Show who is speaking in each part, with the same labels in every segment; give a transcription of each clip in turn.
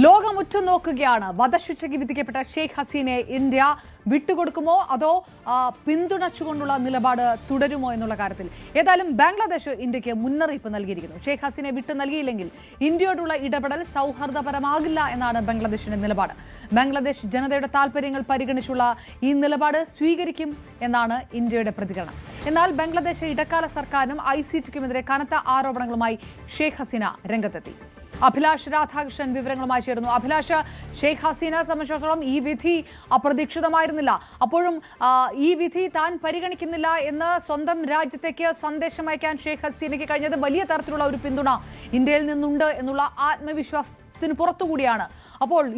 Speaker 1: ലോകം ഉറ്റുനോക്കുകയാണ്. വധശിക്ഷയ്ക്ക് വിധിക്കപ്പെട്ട ഷെയ്ഖ് ഹസീനെ ഇന്ത്യ വിട്ടുകൊടുക്കുമോ അതോ പിന്തുണച്ചുകൊണ്ടുള്ള നിലപാട് തുടരുമോ എന്നുള്ള കാര്യത്തിൽ ഏതായാലും ബംഗ്ലാദേശ് ഇന്ത്യക്ക് മുന്നറിയിപ്പ് നൽകിയിരിക്കുന്നു. ഷെയ്ഖ് ഹസീനെ വിട്ടു നൽകിയില്ലെങ്കിൽ ഇന്ത്യയോടുള്ള ഇടപെടൽ സൗഹാർദ്ദപരമാകില്ല എന്നാണ് ബംഗ്ലാദേശിന്റെ നിലപാട്. ബംഗ്ലാദേശ് ജനതയുടെ താൽപര്യങ്ങൾ പരിഗണിച്ചുള്ള ഈ നിലപാട് സ്വീകരിക്കും എന്നാണ് ഇന്ത്യയുടെ പ്രതികരണം. എന്നാൽ ബംഗ്ലാദേശ് ഇടക്കാല സർക്കാരിനും ICTക്കുമെതിരെ കനത്ത ആരോപണങ്ങളുമായി ഷെയ്ഖ് ഹസീന രംഗത്തെത്തി. അഭിലാഷ് രാധാകൃഷ്ണൻ വിവരങ്ങളുമായി ചേരുന്നു. അഭിലാഷ്, ഷെയ്ഖ് ഹസീന സംബന്ധിച്ചിടത്തോളം ഈ വിധി അപ്രതീക്ഷിതമായിരുന്നില്ല. അപ്പോഴും ഈ വിധി താൻ പരിഗണിക്കുന്നില്ല എന്ന് സ്വന്തം രാജ്യത്തേക്ക് സന്ദേശം അയക്കാൻ ഷെയ്ഖ് ഹസീനയ്ക്ക് കഴിഞ്ഞത് വലിയ തരത്തിലുള്ള ഒരു പിന്തുണ ഇന്ത്യയിൽ നിന്നുണ്ട് എന്നുള്ള ആത്മവിശ്വാസത്തിന് പുറത്തുകൂടിയാണ്.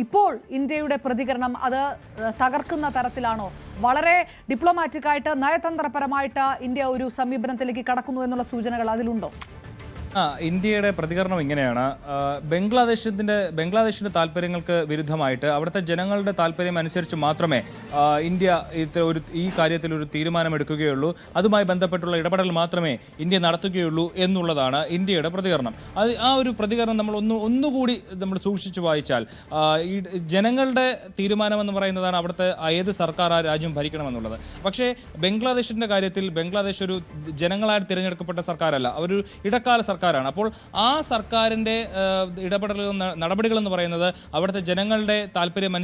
Speaker 1: ഇപ്പോൾ ഇന്ത്യയുടെ പ്രതികരണം അത് തകർക്കുന്ന തരത്തിലാണോ? വളരെ ഡിപ്ലോമാറ്റിക്കായിട്ട് നയതന്ത്രപരമായിട്ട് ഇന്ത്യ ഒരു സമീപനത്തിലേക്ക് കടക്കുന്നു എന്നുള്ള സൂചനകൾ അതിലുണ്ടോ?
Speaker 2: ഇന്ത്യയുടെ പ്രതികരണം ഇങ്ങനെയാണ്. ബംഗ്ലാദേശിൻ്റെ താല്പര്യങ്ങൾക്ക് വിരുദ്ധമായിട്ട് അവിടുത്തെ ജനങ്ങളുടെ താല്പര്യം അനുസരിച്ച് മാത്രമേ ഇന്ത്യ ഈ കാര്യത്തിൽ ഒരു തീരുമാനമെടുക്കുകയുള്ളൂ, അതുമായി ബന്ധപ്പെട്ടുള്ള ഇടപെടൽ മാത്രമേ ഇന്ത്യ നടത്തുകയുള്ളൂ എന്നുള്ളതാണ് ഇന്ത്യയുടെ പ്രതികരണം. ആ ഒരു പ്രതികരണം നമ്മൾ ഒന്നുകൂടി നമ്മൾ സൂക്ഷിച്ചു വായിച്ചാൽ ഈ ജനങ്ങളുടെ തീരുമാനമെന്ന് പറയുന്നതാണ് അവിടുത്തെ ഏത് സർക്കാർ ആ രാജ്യം ഭരിക്കണമെന്നുള്ളത്. പക്ഷേ ബംഗ്ലാദേശിൻ്റെ കാര്യത്തിൽ ബംഗ്ലാദേശ് ഒരു ജനങ്ങളാൽ തിരഞ്ഞെടുക്കപ്പെട്ട സർക്കാരല്ല, അവരൊരു ഇടക്കാല സർക്കാരാണ്. അപ്പോൾ ആ സർക്കാരിൻ്റെ നടപടികളെന്ന് പറയുന്നത് അവിടുത്തെ ജനങ്ങളുടെ താല്പര്യം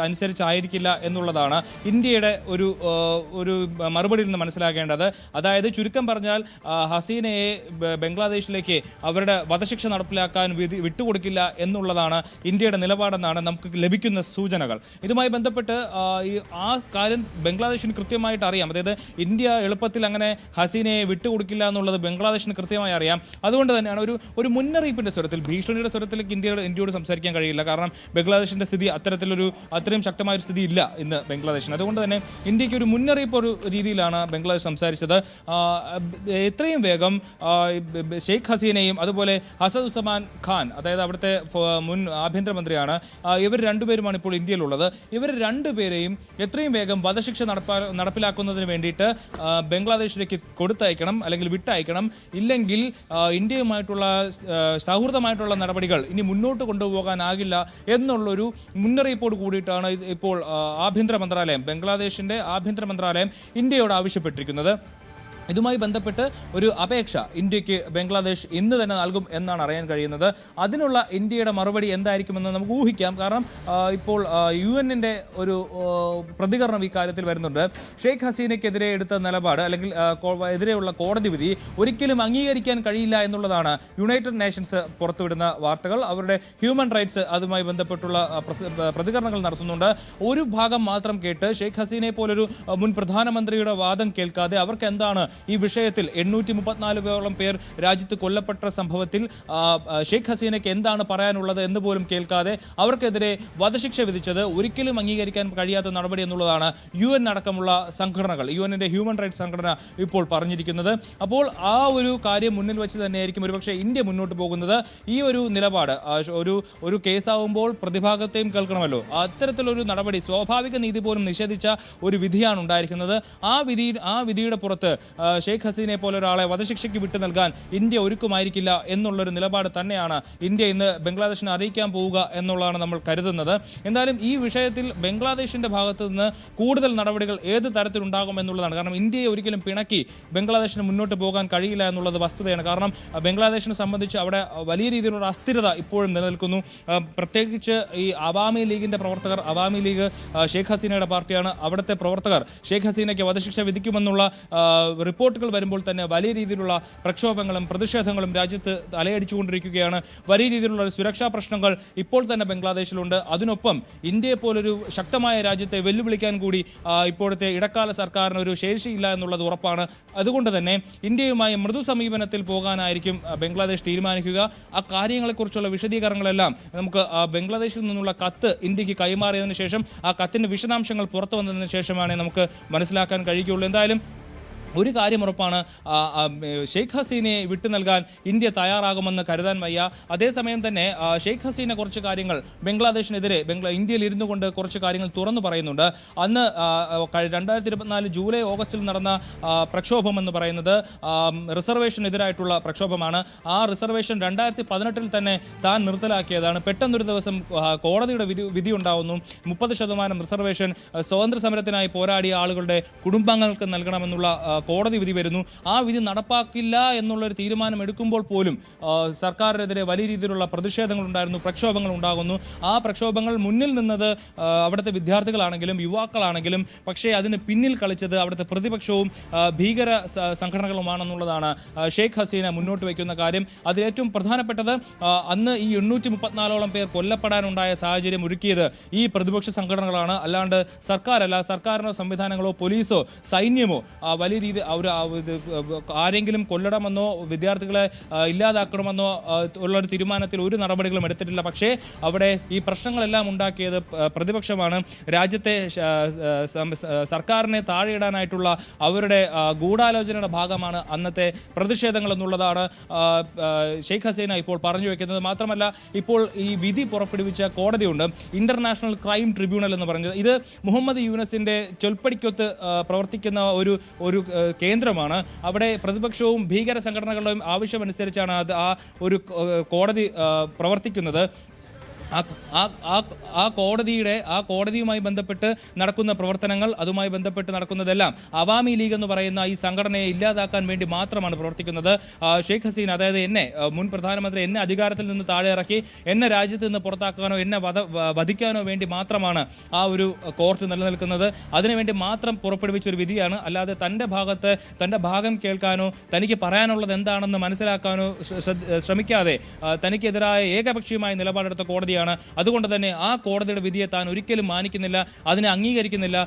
Speaker 2: അനുസരിച്ചായിരിക്കില്ല എന്നുള്ളതാണ് ഇന്ത്യയുടെ ഒരു മറുപടിയിൽ നിന്ന് മനസ്സിലാക്കേണ്ടത്. അതായത് ചുരുക്കം പറഞ്ഞാൽ ഹസീനയെ ബംഗ്ലാദേശിലേക്ക് അവരുടെ വധശിക്ഷ നടപ്പിലാക്കാൻ വിട്ടുകൊടുക്കില്ല എന്നുള്ളതാണ് ഇന്ത്യയുടെ നിലപാടെന്നാണ് നമുക്ക് ലഭിക്കുന്ന സൂചനകൾ. ഇതുമായി ബന്ധപ്പെട്ട് ആ കാര്യം ബംഗ്ലാദേശിന് കൃത്യമായിട്ട് അറിയാം. അതായത് ഇന്ത്യ എളുപ്പത്തിൽ അങ്ങനെ ഹസീനയെ വിട്ടുകൊടുക്കില്ല എന്നുള്ളത് ബംഗ്ലാദേശിന് കൃത്യമായി അറിയാം. അതുകൊണ്ട് തന്നെയാണ് ഒരു മുന്നറിയിപ്പിൻ്റെ സ്വരത്തിൽ, ഭീഷണിയുടെ സ്വരത്തിലേക്ക് ഇന്ത്യയോട് സംസാരിക്കാൻ കഴിയില്ല. കാരണം ബംഗ്ലാദേശിൻ്റെ സ്ഥിതി അത്രയും ശക്തമായൊരു സ്ഥിതി ഇല്ല ഇന്ന് ബംഗ്ലാദേശിന്. അതുകൊണ്ട് തന്നെ ഇന്ത്യക്ക് ഒരു മുന്നറിയിപ്പ് ഒരു രീതിയിലാണ് ബംഗ്ലാദേശ് സംസാരിച്ചത്. എത്രയും വേഗം ഷെയ്ഖ് ഹസീനയും അതുപോലെ ഹസനുസ്സമാൻ ഖാൻ, അതായത് അവിടുത്തെ മുൻ ആഭ്യന്തരമന്ത്രിയാണ്, ഇവർ രണ്ടുപേരുമാണ് ഇപ്പോൾ ഇന്ത്യയിലുള്ളത്. ഇവർ രണ്ടുപേരെയും എത്രയും വേഗം വധശിക്ഷ നടപ്പിലാക്കുന്നതിന് വേണ്ടിയിട്ട് ബംഗ്ലാദേശിലേക്ക് കൊടുത്തയക്കണം, അല്ലെങ്കിൽ വിട്ടയക്കണം. ഇല്ലെങ്കിൽ ഇന്ത്യയുമായിട്ടുള്ള സൗഹൃദമായിട്ടുള്ള നടപടികൾ ഇനി മുന്നോട്ട് കൊണ്ടുപോകാനാകില്ല എന്നുള്ളൊരു മുന്നറിയിപ്പോട് കൂടിയിട്ടാണ് ഇപ്പോൾ ബംഗ്ലാദേശിൻ്റെ ആഭ്യന്തര മന്ത്രാലയം ഇന്ത്യയോട് ആവശ്യപ്പെട്ടിരിക്കുന്നത്. ഇതുമായി ബന്ധപ്പെട്ട് ഒരു അപേക്ഷ ഇന്ത്യക്ക് ബംഗ്ലാദേശ് ഇന്ന് തന്നെ നൽകും എന്നാണ് അറിയാൻ കഴിയുന്നത്. അതിനുള്ള ഇന്ത്യയുടെ മറുപടി എന്തായിരിക്കുമെന്ന് നമുക്ക് ഊഹിക്കാം. കാരണം ഇപ്പോൾ UN-ൻ്റെ ഒരു പ്രതികരണം ഈ കാര്യത്തിൽ വരുന്നുണ്ട്. ഷെയ്ഖ് ഹസീനയ്ക്കെതിരെ എടുത്ത നിലപാട് അല്ലെങ്കിൽ എതിരെയുള്ള കോടതി വിധി ഒരിക്കലും അംഗീകരിക്കാൻ കഴിയില്ല എന്നുള്ളതാണ് യുണൈറ്റഡ് നേഷൻസ് പുറത്തുവിടുന്ന വാർത്തകൾ. അവരുടെ ഹ്യൂമൻ റൈറ്റ്സ് അതുമായി ബന്ധപ്പെട്ടുള്ള പ്രതികരണങ്ങൾ നടത്തുന്നുണ്ട്. ഒരു ഭാഗം മാത്രം കേട്ട് ഷെയ്ഖ് ഹസീനയെ പോലൊരു മുൻ പ്രധാനമന്ത്രിയുടെ വാദം കേൾക്കാതെ അവർക്ക് എന്താണ് ഈ വിഷയത്തിൽ 834 പേർ രാജ്യത്ത് കൊല്ലപ്പെട്ട സംഭവത്തിൽ ഷെയ്ഖ് ഹസീനയ്ക്ക് എന്താണ് പറയാനുള്ളത് എന്ന് പോലും കേൾക്കാതെ അവർക്കെതിരെ വധശിക്ഷ വിധിച്ചത് ഒരിക്കലും അംഗീകരിക്കാൻ കഴിയാത്ത നടപടി എന്നുള്ളതാണ് UN അടക്കമുള്ള സംഘടനകൾ, UN-ൻ്റെ ഹ്യൂമൻ റൈറ്റ്സ് സംഘടന ഇപ്പോൾ പറഞ്ഞിരിക്കുന്നത്. അപ്പോൾ ആ ഒരു കാര്യം മുന്നിൽ വെച്ച് തന്നെയായിരിക്കും ഒരുപക്ഷെ ഇന്ത്യ മുന്നോട്ട് പോകുന്നത്. ഈ ഒരു നിലപാട് ഒരു കേസാവുമ്പോൾ പ്രതിഭാഗത്തെയും കേൾക്കണമല്ലോ. അത്തരത്തിലൊരു നടപടി സ്വാഭാവിക നീതി പോലും നിഷേധിച്ച ഒരു വിധിയാണ് ഉണ്ടായിരിക്കുന്നത്. ആ വിധിയുടെ പുറത്ത് ഷെയ്ഖ് ഹസീനെ പോലെ ഒരാളെ വധശിക്ഷയ്ക്ക് വിട്ടു നൽകാൻ ഇന്ത്യ ഒരുക്കുമായിരിക്കില്ല എന്നുള്ളൊരു നിലപാട് തന്നെയാണ് ഇന്ത്യ ഇന്ന് ബംഗ്ലാദേശിനെ അറിയിക്കാൻ പോവുക എന്നുള്ളതാണ് നമ്മൾ കരുതുന്നത്. എന്തായാലും ഈ വിഷയത്തിൽ ബംഗ്ലാദേശിൻ്റെ ഭാഗത്തു നിന്ന് കൂടുതൽ നടപടികൾ ഏത് തരത്തിലുണ്ടാകും എന്നുള്ളതാണ്. കാരണം ഇന്ത്യയെ ഒരിക്കലും പിണക്കി ബംഗ്ലാദേശിന് മുന്നോട്ട് പോകാൻ കഴിയില്ല എന്നുള്ളത് വസ്തുതയാണ്. കാരണം ബംഗ്ലാദേശിനെ സംബന്ധിച്ച് അവിടെ വലിയ രീതിയിലുള്ള അസ്ഥിരത ഇപ്പോഴും നിലനിൽക്കുന്നു. പ്രത്യേകിച്ച് ഈ അവാമി ലീഗിൻ്റെ പ്രവർത്തകർ, അവാമി ലീഗ് ഷെയ്ഖ് ഹസീനയുടെ പാർട്ടിയാണ്, അവിടുത്തെ പ്രവർത്തകർ ഷെയ്ഖ് ഹസീനയ്ക്ക് വധശിക്ഷ വിധിക്കുമെന്നുള്ള റിപ്പോർട്ടുകൾ വരുമ്പോൾ തന്നെ വലിയ രീതിയിലുള്ള പ്രക്ഷോഭങ്ങളും പ്രതിഷേധങ്ങളും രാജ്യത്ത് അലയടിച്ചുകൊണ്ടിരിക്കുകയാണ്. വലിയ രീതിയിലുള്ള സുരക്ഷാ പ്രശ്നങ്ങൾ ഇപ്പോൾ തന്നെ ബംഗ്ലാദേശിലുണ്ട്. അതിനൊപ്പം ഇന്ത്യയെ പോലൊരു ശക്തമായ രാജ്യത്തെ വെല്ലുവിളിക്കാൻ കൂടി ഇപ്പോഴത്തെ ഇടക്കാല സർക്കാരിന് ഒരു ശേഷിയില്ല എന്നുള്ളത് ഉറപ്പാണ്. അതുകൊണ്ട് തന്നെ ഇന്ത്യയുമായി മൃദു സമീപനത്തിൽ പോകാനായിരിക്കും ബംഗ്ലാദേശ് തീരുമാനിക്കുക. ആ കാര്യങ്ങളെക്കുറിച്ചുള്ള വിശദീകരണങ്ങളെല്ലാം നമുക്ക് ബംഗ്ലാദേശിൽ നിന്നുള്ള കത്ത് ഇന്ത്യക്ക് കൈമാറിയതിനു ശേഷം ആ കത്തിൻ്റെ വിശദാംശങ്ങൾ പുറത്തു വന്നതിന് ശേഷമാണ് നമുക്ക് മനസ്സിലാക്കാൻ കഴിയുകയുള്ളൂ. എന്തായാലും ഒരു കാര്യം ഉറപ്പാണ്, ഷെയ്ഖ് ഹസീനയെ വിട്ടു നൽകാൻ ഇന്ത്യ തയ്യാറാകുമെന്ന് കരുതാൻ വയ്യ. അതേസമയം തന്നെ ഷെയ്ഖ് ഹസീന കുറച്ച് കാര്യങ്ങൾ ബംഗ്ലാദേശിനെതിരെ ഇന്ത്യയിൽ ഇരുന്നു കൊണ്ട് കുറച്ച് കാര്യങ്ങൾ തുറന്നു പറയുന്നുണ്ട്. അന്ന് 2024 ജൂലൈ ഓഗസ്റ്റിൽ നടന്ന പ്രക്ഷോഭം എന്ന് പറയുന്നത് റിസർവേഷനെതിരായിട്ടുള്ള പ്രക്ഷോഭമാണ്. ആ റിസർവേഷൻ 2018 തന്നെ താൻ നിർത്തലാക്കിയതാണ്. പെട്ടെന്നൊരു ദിവസം കോടതിയുടെ വിധി ഉണ്ടാവുന്നു. 30% റിസർവേഷൻ സ്വാതന്ത്ര്യ സമരത്തിനായി പോരാടിയ ആളുകളുടെ കുടുംബാംഗങ്ങൾക്ക് നൽകണമെന്നുള്ള കോടതി വിധി വരുന്നു. ആ വിധി നടപ്പാക്കില്ല എന്നുള്ളൊരു തീരുമാനം എടുക്കുമ്പോൾ പോലും സർക്കാരിനെതിരെ വലിയ രീതിയിലുള്ള പ്രതിഷേധങ്ങൾ ഉണ്ടായിരുന്നു, പ്രക്ഷോഭങ്ങൾ ഉണ്ടാകുന്നു. ആ പ്രക്ഷോഭങ്ങൾ മുന്നിൽ നിന്നത് അവിടുത്തെ വിദ്യാർത്ഥികളാണെങ്കിലും യുവാക്കളാണെങ്കിലും, പക്ഷേ അതിന് പിന്നിൽ കളിച്ചത് അവിടുത്തെ പ്രതിപക്ഷവും ഭീകര സംഘടനകളുമാണെന്നുള്ളതാണ് ഷെയ്ഖ് ഹസീന മുന്നോട്ട് വയ്ക്കുന്ന കാര്യം. അതിലേറ്റവും പ്രധാനപ്പെട്ടത് അന്ന് ഈ 834ഓളം പേർ കൊല്ലപ്പെടാനുണ്ടായ സാഹചര്യം ഒരുക്കിയത് ഈ പ്രതിപക്ഷ സംഘടനകളാണ്, അല്ലാണ്ട് സർക്കാരല്ല. സർക്കാരിനോ സംവിധാനങ്ങളോ പോലീസോ സൈന്യമോ വലിയ രീതി ആരെങ്കിലും കൊല്ലണമെന്നോ വിദ്യാർത്ഥികളെ ഇല്ലാതാക്കണമെന്നോ ഉള്ളൊരു തീരുമാനത്തിൽ ഒരു നടപടികളും എടുത്തിട്ടില്ല. പക്ഷേ അവിടെ ഈ പ്രശ്നങ്ങളെല്ലാം ഉണ്ടാക്കിയത് പ്രതിപക്ഷമാണ്. രാജ്യത്തെ സർക്കാരിനെ താഴെയിടാനായിട്ടുള്ള അവരുടെ ഗൂഢാലോചനയുടെ ഭാഗമാണ് അന്നത്തെ പ്രതിഷേധങ്ങൾ എന്നുള്ളതാണ് ഷെയ്ഖ് ഹസീന ഇപ്പോൾ പറഞ്ഞു വയ്ക്കുന്നത്. മാത്രമല്ല, ഇപ്പോൾ ഈ വിധി പുറപ്പെടുവിച്ച കോടതിയുണ്ട്, ഇന്റർനാഷണൽ ക്രൈം ട്രിബ്യൂണൽ എന്ന് പറഞ്ഞത്. ഇത് മുഹമ്മദ് യൂനസിന്റെ ചൊൽപ്പടിക്കൊത്ത് പ്രവർത്തിക്കുന്ന ഒരു കേന്ദ്രമാണ്. അവിടെ പ്രതിപക്ഷവും ഭീകര സംഘടനകളുടെയും ആവശ്യമനുസരിച്ചാണ് ആ ഒരു കോടതി പ്രവർത്തിക്കുന്നത്. ആ കോടതിയുമായി ബന്ധപ്പെട്ട് നടക്കുന്ന പ്രവർത്തനങ്ങൾ, അതുമായി ബന്ധപ്പെട്ട് നടക്കുന്നതെല്ലാം അവാമി ലീഗ് എന്ന് പറയുന്ന ഈ സംഘടനയെ ഇല്ലാതാക്കാൻ വേണ്ടി മാത്രമാണ് പ്രവർത്തിക്കുന്നത്. ഷെയ്ഖ് ഹസീന, അതായത് എന്നെ, മുൻ പ്രധാനമന്ത്രി, എന്നെ അധികാരത്തിൽ നിന്ന് താഴെ ഇറക്കി എന്നെ രാജ്യത്ത് നിന്ന് പുറത്താക്കാനോ എന്നെ വധിക്കാനോ വേണ്ടി മാത്രമാണ് ആ ഒരു കോർട്ട് നിലനിൽക്കുന്നത്. അതിനുവേണ്ടി മാത്രം പുറപ്പെടുവിച്ച ഒരു വിധിയാണ്. അല്ലാതെ തൻ്റെ ഭാഗം കേൾക്കാനോ തനിക്ക് പറയാനുള്ളത് എന്താണെന്ന് മനസ്സിലാക്കാനോ ശ്രമിക്കാതെ തനിക്കെതിരായ ഏകപക്ഷീയമായ നിലപാടെടുത്ത കോടതി. അതുകൊണ്ട് തന്നെ ആ കോടതിയുടെ വിധിയെ താൻ ഒരിക്കലും മാനിക്കുന്നില്ല, അതിനെ അംഗീകരിക്കുന്നില്ല.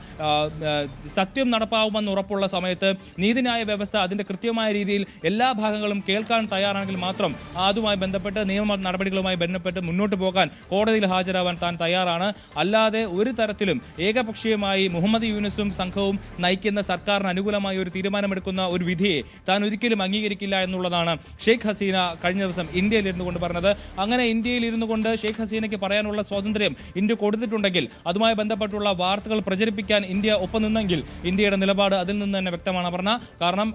Speaker 2: സത്യം നടപ്പാവുമെന്ന് ഉറപ്പുള്ള സമയത്ത് നീതിന്യായ വ്യവസ്ഥ അതിൻ്റെ കൃത്യമായ രീതിയിൽ എല്ലാ ഭാഗങ്ങളും കേൾക്കാൻ തയ്യാറാണെങ്കിൽ മാത്രം അതുമായി ബന്ധപ്പെട്ട് നിയമ നടപടികളുമായി ബന്ധപ്പെട്ട് മുന്നോട്ട് പോകാൻ കോടതിയിൽ ഹാജരാവാൻ താൻ തയ്യാറാണ്. അല്ലാതെ ഒരു തരത്തിലും ഏകപക്ഷീയമായി മുഹമ്മദ് യൂനസും സംഘവും നയിക്കുന്ന സർക്കാരിന് അനുകൂലമായി ഒരു തീരുമാനമെടുക്കുന്ന ഒരു വിധിയെ താൻ ഒരിക്കലും അംഗീകരിക്കില്ല എന്നുള്ളതാണ് ഷെയ്ഖ് ഹസീന കഴിഞ്ഞ ദിവസം ഇന്ത്യയിൽ ഇരുന്നു കൊണ്ട് പറഞ്ഞത്. അങ്ങനെ ഇന്ത്യയിൽ ഇരുന്നു കൊണ്ട് ഷെയ്ഖ് ഹസീനയ്ക്ക് പറയാനുള്ള സ്വാതന്ത്ര്യം ഇന്ത്യ കൊടുത്തിട്ടുണ്ടെങ്കിൽ അതുമായി ബന്ധപ്പെട്ടുള്ള വാർത്തകൾ പ്രചരിപ്പിക്കാൻ ഇന്ത്യ ഒപ്പം നിന്നെങ്കിൽ ഇന്ത്യയുടെ നിലപാട് അതിൽ നിന്ന് തന്നെ വ്യക്തമാണ് പറഞ്ഞ. കാരണം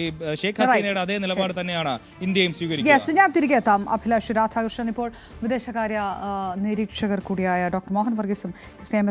Speaker 2: ഈ ഷെയ്ഖ് ഹസീനയുടെ അതേ നിലപാട് തന്നെയാണ് ഇന്ത്യയും സ്വീകരിക്കുന്നത്.
Speaker 1: ഞാൻ തിരികെ എത്താം. അഭിലാഷ് രാധാകൃഷ്ണൻ, ഇപ്പോൾ വിദേശകാര്യ നിരീക്ഷകർ കൂടിയായ ഡോക്ടർ മോഹൻ വർഗീസും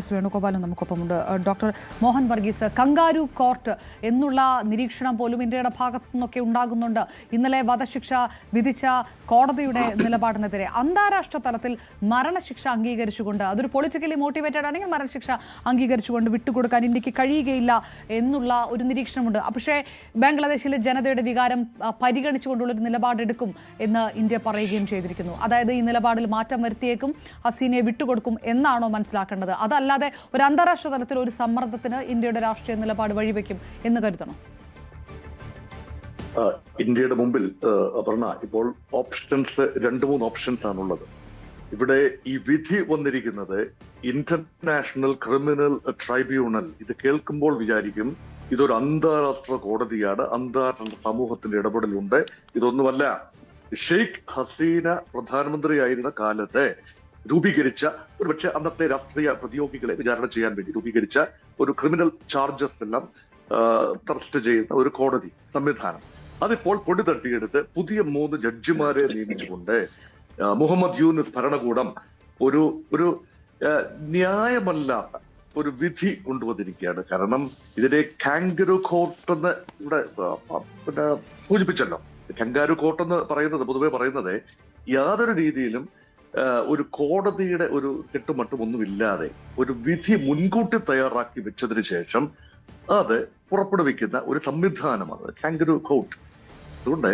Speaker 1: എസ് വേണുഗോപാലും നമുക്കൊപ്പമുണ്ട്. Doctor Mohan Varghese, kangaroo court എന്നുള്ള നിരീക്ഷണം പോലും ഇന്ത്യയുടെ ഭാഗത്തു നിന്നൊക്കെ ഉണ്ടാകുന്നുണ്ട്. ഇന്നലെ വധശിക്ഷ വിധിച്ച കോടതിയുടെ നിലപാടിനെതിരെ അന്താരാഷ്ട്ര തലത്തിൽ മരണശിക്ഷ അംഗീകരിച്ചുകൊണ്ട്, അതൊരു പൊളിറ്റിക്കലി മോട്ടിവേറ്റഡ് ആണെങ്കിൽ മരണശിക്ഷ അംഗീകരിച്ചുകൊണ്ട് വിട്ടുകൊടുക്കാൻ ഇന്ത്യക്ക് കഴിയുകയില്ല എന്നുള്ള ഒരു നിരീക്ഷണമുണ്ട്. പക്ഷേ ബംഗ്ലാദേശിലെ ജനതയുടെ വികാരം പരിഗണിച്ചുകൊണ്ടുള്ളൊരു നിലപാടെടുക്കും എന്ന് ഇന്ത്യ പറയുകയും ചെയ്തിരിക്കുന്നു. അതായത് ഈ നിലപാടിൽ മാറ്റം വരുത്തിയേക്കും, ഹസീനയെ വിട്ടുകൊടുക്കും എന്നാണോ മനസ്സിലാക്കേണ്ടത്? അതല്ലാതെ ഒരു അന്താരാഷ്ട്ര തലത്തിൽ ഒരു സമ്മർദ്ദത്തിന് ഇന്ത്യയുടെ രാഷ്ട്രീയ നിലപാട് വഴിവെക്കും എന്ന് കരുതണം?
Speaker 3: ഇന്ത്യയുടെ മുമ്പിൽ അപർണ, ഇപ്പോൾ ഓപ്ഷൻസ് 2-3 ഓപ്ഷൻസ് ആണുള്ളത്. ഇവിടെ ഈ വിധി വന്നിരിക്കുന്നത് ഇന്റർനാഷണൽ ക്രിമിനൽ ട്രൈബ്യൂണൽ. ഇത് കേൾക്കുമ്പോൾ വിചാരിക്കും ഇതൊരു അന്താരാഷ്ട്ര കോടതിയാണ്, അന്താരാഷ്ട്ര സമൂഹത്തിന്റെ ഇടപെടലുണ്ട്. ഇതൊന്നുമല്ല. ഷെയ്ഖ് ഹസീന പ്രധാനമന്ത്രിയായിരുന്ന കാലത്ത് രൂപീകരിച്ച, ഒരുപക്ഷെ അന്നത്തെ രാഷ്ട്രീയ പ്രതിയോഗികളെ വിചാരണ ചെയ്യാൻ വേണ്ടി രൂപീകരിച്ച ഒരു ക്രിമിനൽ ചാർജസ് എല്ലാം അറസ്റ്റ് ചെയ്യുന്ന ഒരു കോടതി സംവിധാനം. അതിപ്പോൾ പൊടി തട്ടിയെടുത്ത് പുതിയ 3 ജഡ്ജിമാരെ നിയമിച്ചുകൊണ്ട് മുഹമ്മദ് യൂനസ് ഭരണകൂടം ഒരു ന്യായമല്ലാത്ത ഒരു വിധി കൊണ്ടുവന്നിരിക്കുകയാണ്. കാരണം ഇതിനെ കാംഗറു കോർട്ട് എന്ന് ഇവിടെ പിന്നെ സൂചിപ്പിച്ചല്ലോ. കങ്കാരു കോർട്ട് എന്ന് പറയുന്നത്, പൊതുവെ പറയുന്നത്, യാതൊരു രീതിയിലും ഒരു കോടതിയുടെ ഒരു കെട്ടുമട്ടും ഒന്നുമില്ലാതെ ഒരു വിധി മുൻകൂട്ടി തയ്യാറാക്കി വെച്ചതിന് ശേഷം അത് പുറപ്പെടുവിക്കുന്ന ഒരു സംവിധാനമാണ് കാംഗറു കോർട്ട്. അതുകൊണ്ട്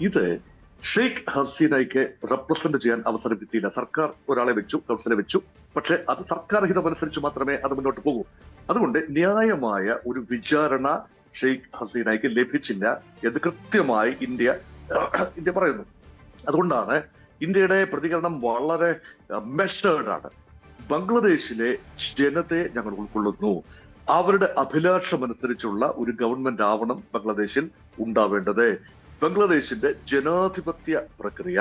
Speaker 3: ഇത് ഷെയ്ഖ് ഹസീനയ്ക്ക് റെപ്രസെന്റ് ചെയ്യാൻ അവസരം കിട്ടിയില്ല. സർക്കാർ ഒരാളെ വെച്ചു, കൗൺസിലെ വെച്ചു, പക്ഷെ അത് സർക്കാർ ഹിതമനുസരിച്ച് മാത്രമേ അത് മുന്നോട്ട് പോകൂ. അതുകൊണ്ട് ന്യായമായ ഒരു വിചാരണ ഷെയ്ഖ് ഹസീനയ്ക്ക് ലഭിച്ചില്ല എന്ന് കൃത്യമായി ഇന്ത്യ പറയുന്നു. അതുകൊണ്ടാണ് ഇന്ത്യയുടെ പ്രതികരണം വളരെ മെഷേർഡ് ആണ്. ബംഗ്ലാദേശിലെ ജനതയെ ഞങ്ങൾ ഉൾക്കൊള്ളുന്നു. അവരുടെ അഭിലാഷമനുസരിച്ചുള്ള ഒരു ഗവൺമെന്റ് ആവണം ബംഗ്ലാദേശിൽ ഉണ്ടാവേണ്ടത്. ബംഗ്ലാദേശിന്റെ ജനാധിപത്യ പ്രക്രിയ,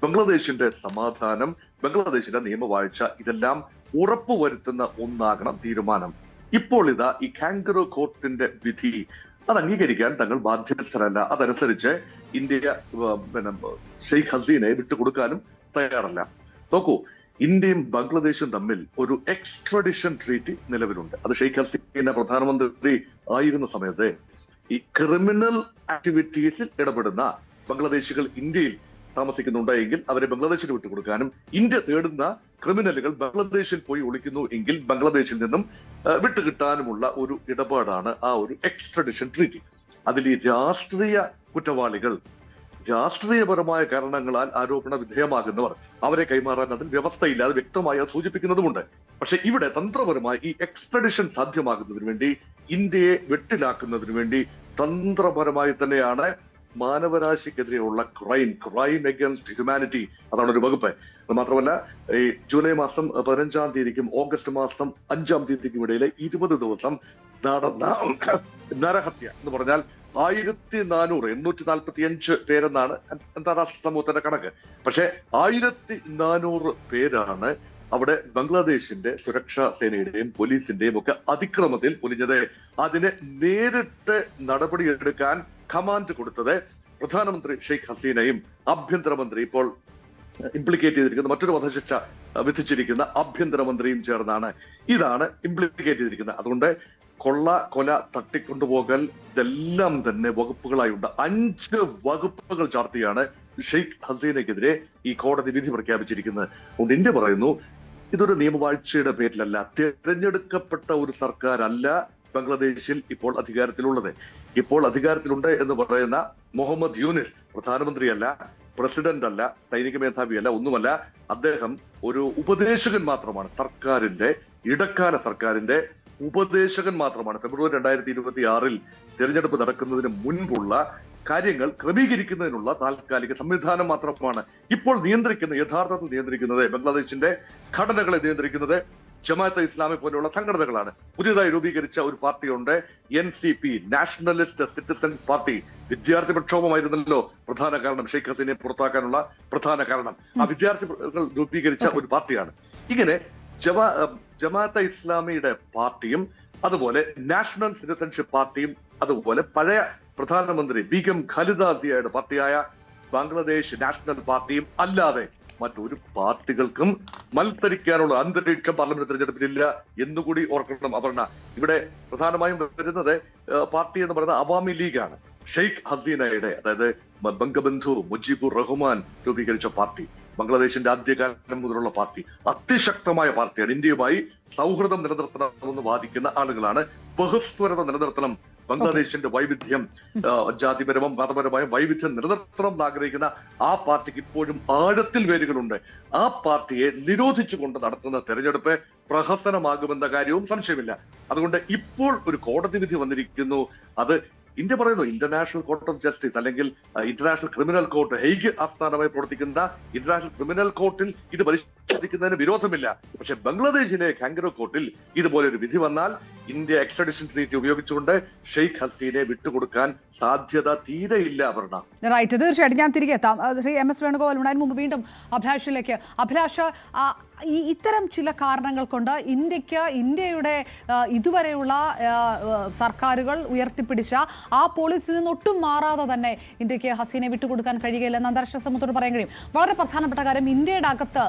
Speaker 3: ബംഗ്ലാദേശിന്റെ സമാധാനം, ബംഗ്ലാദേശിന്റെ നിയമവാഴ്ച, ഇതെല്ലാം ഉറപ്പുവരുത്തുന്ന ഒന്നാകണം തീരുമാനം. ഇപ്പോൾ ഇതാ ഈ കാങ്കറോ കോർട്ടിന്റെ വിധി അത് അംഗീകരിക്കാൻ തങ്ങൾ ബാധ്യസ്ഥരല്ല. അതനുസരിച്ച് ഇന്ത്യ ഷെയ്ഖ് ഹസീനയെ വിട്ടുകൊടുക്കാനും തയ്യാറല്ല. നോക്കൂ, ഇന്ത്യയും ബംഗ്ലാദേശും തമ്മിൽ ഒരു എക്സ്ട്രഡിഷൻ ട്രീറ്റി നിലവിലുണ്ട്. അത് ഷെയ്ഖ് ഹസീന പ്രധാനമന്ത്രി ആയിരുന്ന സമയത്ത് ഈ ക്രിമിനൽ ആക്ടിവിറ്റീസിൽ ഇടപെടുന്ന ബംഗ്ലാദേശികൾ ഇന്ത്യയിൽ താമസിക്കുന്നുണ്ടെങ്കിൽ അവരെ ബംഗ്ലാദേശിന് വിട്ടുകൊടുക്കാനും, ഇന്ത്യ തേടുന്ന ക്രിമിനലുകൾ ബംഗ്ലാദേശിൽ പോയി ഒളിക്കുന്നു എങ്കിൽ ബംഗ്ലാദേശിൽ നിന്നും വിട്ടുകിട്ടാനുമുള്ള ഒരു ഇടപാടാണ് ആ ഒരു എക്സ്ട്രഡിഷൻ ട്രീറ്റി. അതിൽ ഈ രാഷ്ട്രീയ കുറ്റവാളികൾ, രാഷ്ട്രീയപരമായ കാരണങ്ങളാൽ ആരോപണ വിധേയമാകുന്നവർ, അവരെ കൈമാറാൻ അതിൽ വ്യവസ്ഥയില്ല. അത് വ്യക്തമായി അത് സൂചിപ്പിക്കുന്നതുമുണ്ട്. പക്ഷെ ഇവിടെ തന്ത്രപരമായി ഈ എക്സ്ട്രഡിഷൻ സാധ്യമാകുന്നതിന് വേണ്ടി, ഇന്ത്യയെ വെട്ടിലാക്കുന്നതിന് വേണ്ടി തന്ത്രപരമായി തന്നെയാണ് മാനവരാശിക്കെതിരെയുള്ള ക്രൈം അഗൈൻസ്റ്റ് ഹ്യൂമാനിറ്റി, അതാണ് ഒരു വകുപ്പ്. അത് മാത്രമല്ല, ഈ ജൂലൈ മാസം 15-ാം തീയതിക്കും ഓഗസ്റ്റ് മാസം 5-ാം തീയതിക്കും ഇടയിലെ 20 ദിവസം നടന്ന നരഹത്യ എന്ന് പറഞ്ഞാൽ 1445 പേരെന്നാണ് അന്താരാഷ്ട്ര സമൂഹത്തിന്റെ കണക്ക്. പക്ഷെ 1400 പേരാണ് അവിടെ ബംഗ്ലാദേശിന്റെ സുരക്ഷാ സേനയുടെയും പോലീസിന്റെയും ഒക്കെ അതിക്രമത്തിൽ പൊലിഞ്ഞത്. അതിന് നേരിട്ട് നടപടിയെടുക്കാൻ കമാൻഡ് കൊടുത്തത് പ്രധാനമന്ത്രി ഷെയ്ഖ് ഹസീനയും ആഭ്യന്തരമന്ത്രി ഇപ്പോൾ ഇംപ്ലിക്കേറ്റ് ചെയ്തിരിക്കുന്ന മറ്റൊരു വധശിക്ഷ വിധിച്ചിരിക്കുന്ന ആഭ്യന്തരമന്ത്രിയും ചേർന്നാണ്. ഇതാണ് ഇംപ്ലിക്കേറ്റ് ചെയ്തിരിക്കുന്നത്. അതുകൊണ്ട് കൊള്ള, കൊല, തട്ടിക്കൊണ്ടുപോകൽ ഇതെല്ലാം തന്നെ വകുപ്പുകളായുണ്ട്. 5 വകുപ്പുകൾ ചാർത്തിയാണ് ഷെയ്ഖ് ഹസീനയ്ക്കെതിരെ ഈ കോടതി വിധി പ്രഖ്യാപിച്ചിരിക്കുന്നത്. അതുകൊണ്ട് ഇന്ത്യ പറയുന്നു, ഇതൊരു നിയമവാഴ്ചയുടെ പേരിലല്ല, തിരഞ്ഞെടുക്കപ്പെട്ട ഒരു സർക്കാരല്ല ബംഗ്ലാദേശിൽ ഇപ്പോൾ അധികാരത്തിലുള്ളത്. ഇപ്പോൾ അധികാരത്തിലുണ്ട് എന്ന് പറയുന്ന മുഹമ്മദ് യൂനിസ് പ്രധാനമന്ത്രിയല്ല, പ്രസിഡന്റ് അല്ല, സൈനിക മേധാവിയല്ല, ഒന്നുമല്ല. അദ്ദേഹം ഒരു ഉപദേശകൻ മാത്രമാണ്. സർക്കാരിന്റെ, ഇടക്കാല സർക്കാരിന്റെ ഉപദേശകൻ മാത്രമാണ്. ഫെബ്രുവരി 2026 തിരഞ്ഞെടുപ്പ് നടക്കുന്നതിന് മുൻപുള്ള കാര്യങ്ങൾ ക്രമീകരിക്കുന്നതിനുള്ള താൽക്കാലിക സംവിധാനം മാത്രമാണ്. ഇപ്പോൾ യഥാർത്ഥത്തിൽ നിയന്ത്രിക്കുന്നത്, ബംഗ്ലാദേശിന്റെ ഘടനകളെ നിയന്ത്രിക്കുന്നത് ജമാഅത്തെ ഇസ്ലാമി പോലെയുള്ള സംഘടനകളാണ്. പുതിയതായി രൂപീകരിച്ച ഒരു പാർട്ടിയുണ്ട്, NCP, നാഷണലിസ്റ്റ് സിറ്റിസൺസ് പാർട്ടി. വിദ്യാർത്ഥി പ്രക്ഷോഭമായിരുന്നല്ലോ പ്രധാന കാരണം, ഷെയ്ഖ് ഹസീനയെ പുറത്താക്കാനുള്ള പ്രധാന കാരണം. ആ വിദ്യാർത്ഥികൾ രൂപീകരിച്ച ഒരു പാർട്ടിയാണ്. ഇങ്ങനെ ജമാഅത്തെ ഇസ്ലാമിയുടെ പാർട്ടിയും, അതുപോലെ നാഷണൽ സിറ്റിസൺഷിപ്പ് പാർട്ടിയും, അതുപോലെ പഴയ പ്രധാനമന്ത്രി ബീഗം ഖലിദ സിയയുടെ പാർട്ടിയായ ബംഗ്ലാദേശ് നാഷണൽ പാർട്ടിയും അല്ലാതെ മറ്റൊരു പാർട്ടികൾക്കും മത്സരിക്കാനുള്ള അന്തരീക്ഷം പാർലമെന്റ് തെരഞ്ഞെടുപ്പിലില്ല എന്നുകൂടി ഓർക്കണം അപർണ. ഇവിടെ പ്രധാനമായും വരുന്നത് പാർട്ടി എന്ന് പറയുന്നത് അവാമി ലീഗാണ്. ഷെയ്ഖ് ഹസീനയുടെ, അതായത് ബംഗബന്ധു മുജീബുർ റഹ്മാൻ രൂപീകരിച്ച പാർട്ടി, ബംഗ്ലാദേശിന്റെ ആദ്യകാലം മുതലുള്ള പാർട്ടി, അതിശക്തമായ പാർട്ടിയാണ്. ഇന്ത്യയുമായി സൗഹൃദം നിലനിർത്തണമെന്ന് വാദിക്കുന്ന ആളുകളാണ്. ബഹുസ്വരത നിലനിർത്തണം, ബംഗ്ലാദേശിന്റെ വൈവിധ്യം, ജാതിപരവും മതപരമായും വൈവിധ്യം നിലനിർത്തണം എന്നാഗ്രഹിക്കുന്ന ആ പാർട്ടിക്ക് ഇപ്പോഴും ആഴത്തിൽ വേരുകളുണ്ട്. ആ പാർട്ടിയെ നിരോധിച്ചുകൊണ്ട് നടത്തുന്ന തെരഞ്ഞെടുപ്പ് പ്രഹസനമാകുമെന്ന കാര്യവും സംശയമില്ല. അതുകൊണ്ട് ഇപ്പോൾ ഒരു കോടതി വിധി വന്നിരിക്കുന്നു. അത് ഇന്ത്യ പറയുന്നു, ഇന്റർനാഷണൽ കോർട്ട് ഓഫ് ജസ്റ്റിസ് അല്ലെങ്കിൽ ഇന്റർനാഷണൽ ക്രിമിനൽ കോർട്ട്, ഹെയ്ഗ് ആസ്ഥാനമായി പ്രവർത്തിക്കുന്ന ഇന്റർനാഷണൽ ക്രിമിനൽ കോർട്ടിൽ ഇത് പരിശോധിക്കുന്നതിന് വിരോധമില്ല. പക്ഷെ ബംഗ്ലാദേശിലെ കാങ്കറോ കോർട്ടിൽ ഇതുപോലെ ഒരു വിധി വന്നാൽ ഇന്ത്യ എക്സ്ട്രഡിഷൻ ട്രീറ്റി ഉപയോഗിച്ചുകൊണ്ട് ഷെയ്ഖ് ഹസീനെ വിട്ടുകൊടുക്കാൻ സാധ്യത തീരെയില്ല. അപർണ,
Speaker 1: റൈറ്റ്, തീർച്ചയായിട്ടും ഞാൻ തിരികെ എത്താം. ശ്രീ MS വേണുഗോപാൽ ഉണ്ടായതിനു മുമ്പ് വീണ്ടും അഭിലാഷിലേക്ക്. അഭിലാഷ്, ഇത്തരം ചില കാരണങ്ങൾ കൊണ്ട് ഇന്ത്യയുടെ ഇതുവരെയുള്ള സർക്കാരുകൾ ഉയർത്തിപ്പിടിച്ച ആ പോളിസിൽ നിന്ന് ഒട്ടും മാറാതെ തന്നെ ഇന്ത്യക്ക് ഹസീനെ വിട്ടുകൊടുക്കാൻ കഴിയുകയില്ലെന്ന് അന്താരാഷ്ട്ര സമൂഹത്തോട് പറയാൻ കഴിയും. വളരെ പ്രധാനപ്പെട്ട കാര്യം, ഇന്ത്യയുടെ അകത്ത്